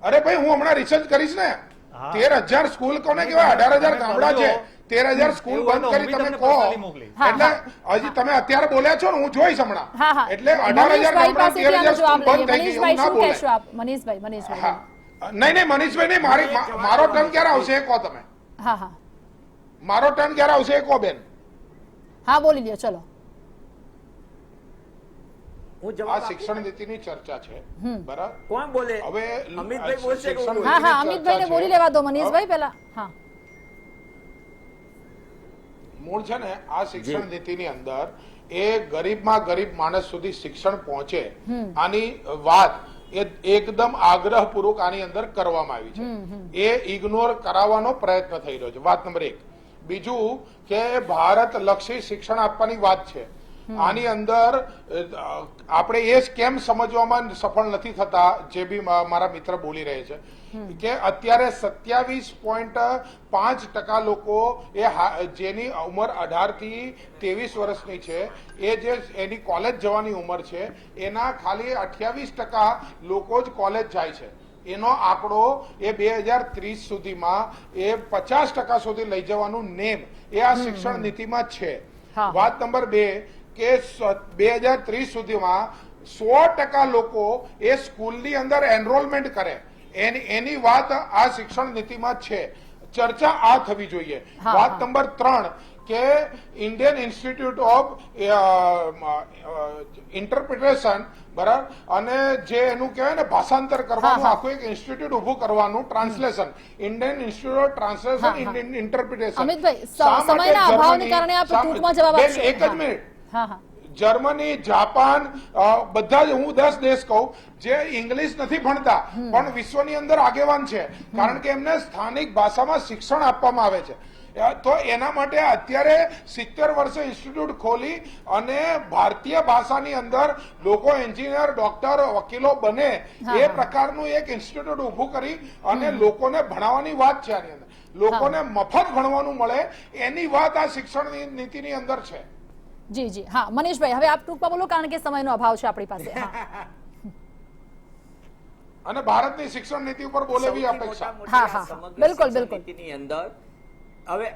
અરે ભાઈ, હું હમણાં રિસર્ચ કરીશ ને. 13,000 સ્કૂલ કોને કહેવાય? 18,000 ગામડા છે. 13,000 સ્કૂલ બંધ કરી તમે કહો એટલે હજી તમે અત્યારે બોલ્યા છો ને, હું જોઈશ હમણાં. એટલે 18,000 ગામડા 13,000 સ્કૂલ બંધ થઈ ગઈ એવું ના બોલે. મનીષભાઈ નહીં, મનીષભાઈ નહીં. મારો ટર્ન ક્યારે આવશે એ કહો તમે. મારો ટર્ન ક્યારે આવશે એ કહો બેન. હા, બોલી લ્યો, ચલો. આ શિક્ષણ નીતિની ચર્ચા છે, બરાબર? કોણ બોલે? હવે અમિતભાઈ બોલશે. અમિતભાઈને બોલી લેવા દો. મનીષભાઈ પહેલા. હા, મૂળ છે ને આ શિક્ષણ નીતિની અંદર એ ગરીબમાં ગરીબ માણસ સુધી શિક્ષણ પહોંચે આની વાત એ એકદમ આગ્રહપૂર્વક આની અંદર કરવામાં આવી છે. એ ઇગ્નોર કરાવવાનો પ્રયત્ન થઈ રહ્યો છે. વાત નંબર 1. બીજું કે ભારત લક્ષી શિક્ષણ આપવાની વાત છે. આની અંદર આપણે એ કેમ સમજવામાં સફળ નથી થતા, જે બી મારા મિત્ર બોલી રહે છે કે અત્યારે 27.5% લોકો જેની ઉંમર 18 થી 23 વર્ષની છે, એ જે એની કોલેજ જવાની ઉંમર છે, એના ખાલી 28% લોકો જ કોલેજ જાય છે. એનો આંકડો એ 2030 સુધીમાં એ 50% સુધી લઈ જવાનું નેમ એ આ શિક્ષણ નીતિમાં છે. વાત નંબર 2 કે 2030 સુધીમાં 100% લોકો એ સ્કૂલની અંદર એનરોલમેન્ટ કરે એની વાત આ શિક્ષણ નીતિમાં છે. ચર્ચા આ થવી જોઈએ. વાત નંબર 3 કે ઇન્ડિયન ઇન્સ્ટિટ્યૂટ ઓફ ઇન્ટરપ્રિટેશન, બરાબર, અને જે એનું કહેવાય ને ભાષાંતર કરવાનું આખું એક ઇન્સ્ટિટ્યૂટ ઉભું કરવાનું, translation, Indian institute of translation Indian interpretation. Amitbhai, સમયના અભાવને કારણે આપ ટૂંકમાં જવાબ આપશો. એક જ મિનિટ. જર્મની, જાપાન, બધા જ હું 10 દેશ કહું જે ઇંગ્લિશ નથી ભણતા પણ વિશ્વની અંદર આગેવાન છે, કારણ કે એમને સ્થાનિક ભાષામાં શિક્ષણ આપવામાં આવે છે. તો એના માટે અત્યારે 70 વર્ષે ઇન્સ્ટિટ્યૂટ ખોલી અને ભારતીય ભાષાની અંદર લોકો એન્જિનિયર, ડોક્ટર, વકીલો બને એ પ્રકારનું એક ઇન્સ્ટિટ્યૂટ ઊભું કરી અને લોકોને ભણાવવાની વાત છે. આની અંદર લોકોને મફત ભણવાનું મળે એની વાત આ શિક્ષણ નીતિની અંદર છે. જી જી, હા મનીષભાઈ, હવે આપ ટૂંકમાં બોલો કારણ કે સમયનો અભાવ છે આપણી પાસે. અને ભારતની શિક્ષણ નીતિ ઉપર બોલે એવી સૌથી અપેક્ષા. મોટા હા, મોટી હા, સમગ્ર બિલકુલ, શિક્ષણ બિલકુલ. નીતિની અંદર હવે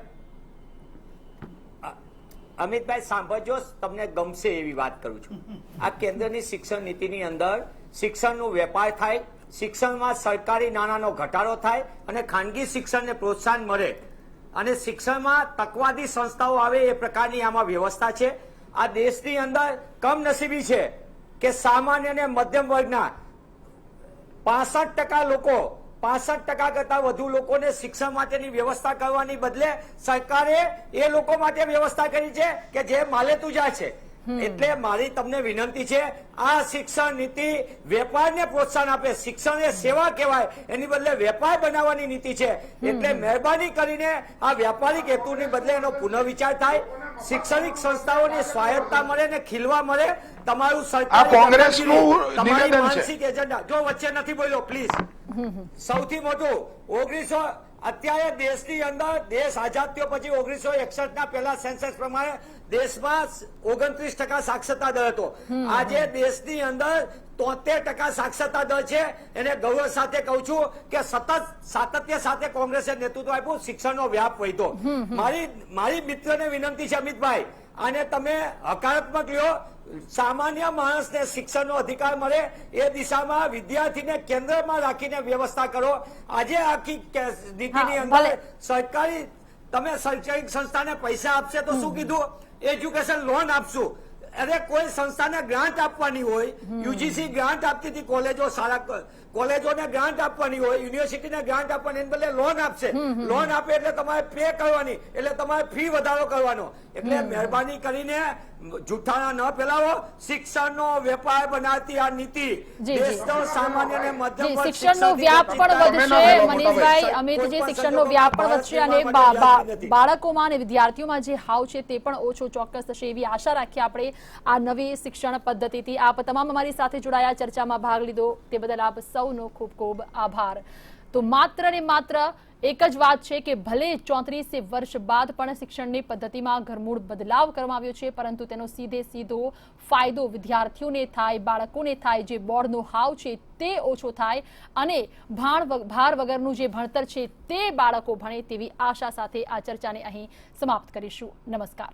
અમિતભાઈ સાંભળજો, તમને ગમશે એવી વાત કરું છું. આ કેન્દ્રની શિક્ષણ નીતિની અંદર શિક્ષણનો વેપાર થાય, શિક્ષણમાં સરકારી નાણાંનો ઘટાડો થાય અને ખાનગી શિક્ષણને પ્રોત્સાહન મળે અને શિક્ષણમાં તકવાદી સંસ્થાઓ આવે એ પ્રકારની આમાં વ્યવસ્થા છે. આ દેશની અંદર કમનસીબી છે કે સામાન્ય અને મધ્યમ વર્ગના 65% લોકો, 65% કરતા વધુ લોકોને શિક્ષણ માટેની વ્યવસ્થા કરવાની બદલે સરકારે એ લોકો માટે વ્યવસ્થા કરી છે કે જે માલેતુજા છે. એટલે મારી તમને વિનંતી છે, આ શિક્ષણ નીતિ વેપારને પ્રોત્સાહન આપે, શિક્ષણ એ સેવા કહેવાય એની બદલે વેપાર બનાવવાની નીતિ છે. એટલે મહેરબાની કરીને આ વ્યાપારિક હેતુની બદલે એનો પુનઃવિચાર થાય, શૈક્ષણિક સંસ્થાઓને સ્વાયત્તતા મળે ને ખીલવા મળે. તમારું આ કોંગ્રેસનું તમારી નિવેદન છે. માનસિક એજન્ડા, જો વચ્ચે નથી બોલ્યો પ્લીઝ. સૌથી મોટું 1900 અત્યારે દેશની અંદર દેશ આઝાદ થયો પછી 1961 પહેલા સેન્સસ પ્રમાણે દેશમાં 29% સાક્ષરતા દર હતો. આજે દેશની અંદર 73% સાક્ષરતા દર છે. એને ગૌરવ સાથે કહું છું કે સતત સાતત્ય સાથે કોંગ્રેસે નેતૃત્વ આપ્યું, શિક્ષણનો વ્યાપ વધ્યો. મારી મિત્રને વિનંતી છે અમિતભાઈ, આને તમે હકારાત્મક લ્યો, સામાન્ય માણસને શિક્ષણનો અધિકાર મળે એ દિશામાં વિદ્યાર્થીને કેન્દ્રમાં રાખીને વ્યવસ્થા કરો. આજે આખી નીતિની અંદર સરકારી, તમે શૈક્ષણિક સંસ્થાને પૈસા આપશે તો શું કીધું, એજ્યુકેશન લોન આપશું. અરે કોઈ સંસ્થાને ગ્રાન્ટ આપવાની હોય, યુજીસી ગ્રાન્ટ આપતી હતી, કોલેજો સારા કોલેજોને ગ્રાન્ટ આપવાની હોય, યુનિવર્સિટીને ગ્રાન્ટ આપવાની, એને બદલે લોન આપશે. લોન આપે એટલે તમારે પે કરવાની, એટલે તમારે ફી વધારો કરવાનો. એટલે મહેરબાની કરીને જૂઠાણા ન ફેલાવો. શિક્ષણનો વેપાર બનાવતી આ નીતિ દેશનો સામાન્ય અને મધ્યમ વર્ગ શિક્ષણનો વ્યાપ પણ વધશે. મનીષભાઈ, અમિતજી, શિક્ષણનો વ્યાપ પણ વધશે અને બાળકોમાં અને વિદ્યાર્થીઓમાં જે હાવ છે તે પણ ઓછો ચોક્કસ થશે એવી આશા રાખીએ આપણે આ નવી શિક્ષણ પદ્ધતિથી. આપ તમામ અમારી સાથે જોડાયા, ચર્ચામાં ભાગ લીધો તે બદલ આપ સૌનો ખૂબ ખૂબ આભાર. તો માત્ર ને માત્ર એક જ વાત છે કે ભલે 34 વર્ષ બાદ પણ શિક્ષણની પદ્ધતિમાં ઘરમૂળ બદલાવ કરવામાં આવ્યો છે, પરંતુ તેનો સીધો ફાયદો વિદ્યાર્થીઓને થાય, બાળકોને થાય. જે બોર્ડનો હાવ છે તે ઓછો થાય અને ભાર વગરનું જે ભણતર છે તે બાળકો ભણે તેવી આશા સાથે આ ચર્ચાને અહીં સમાપ્ત કરીશું. નમસ્કાર.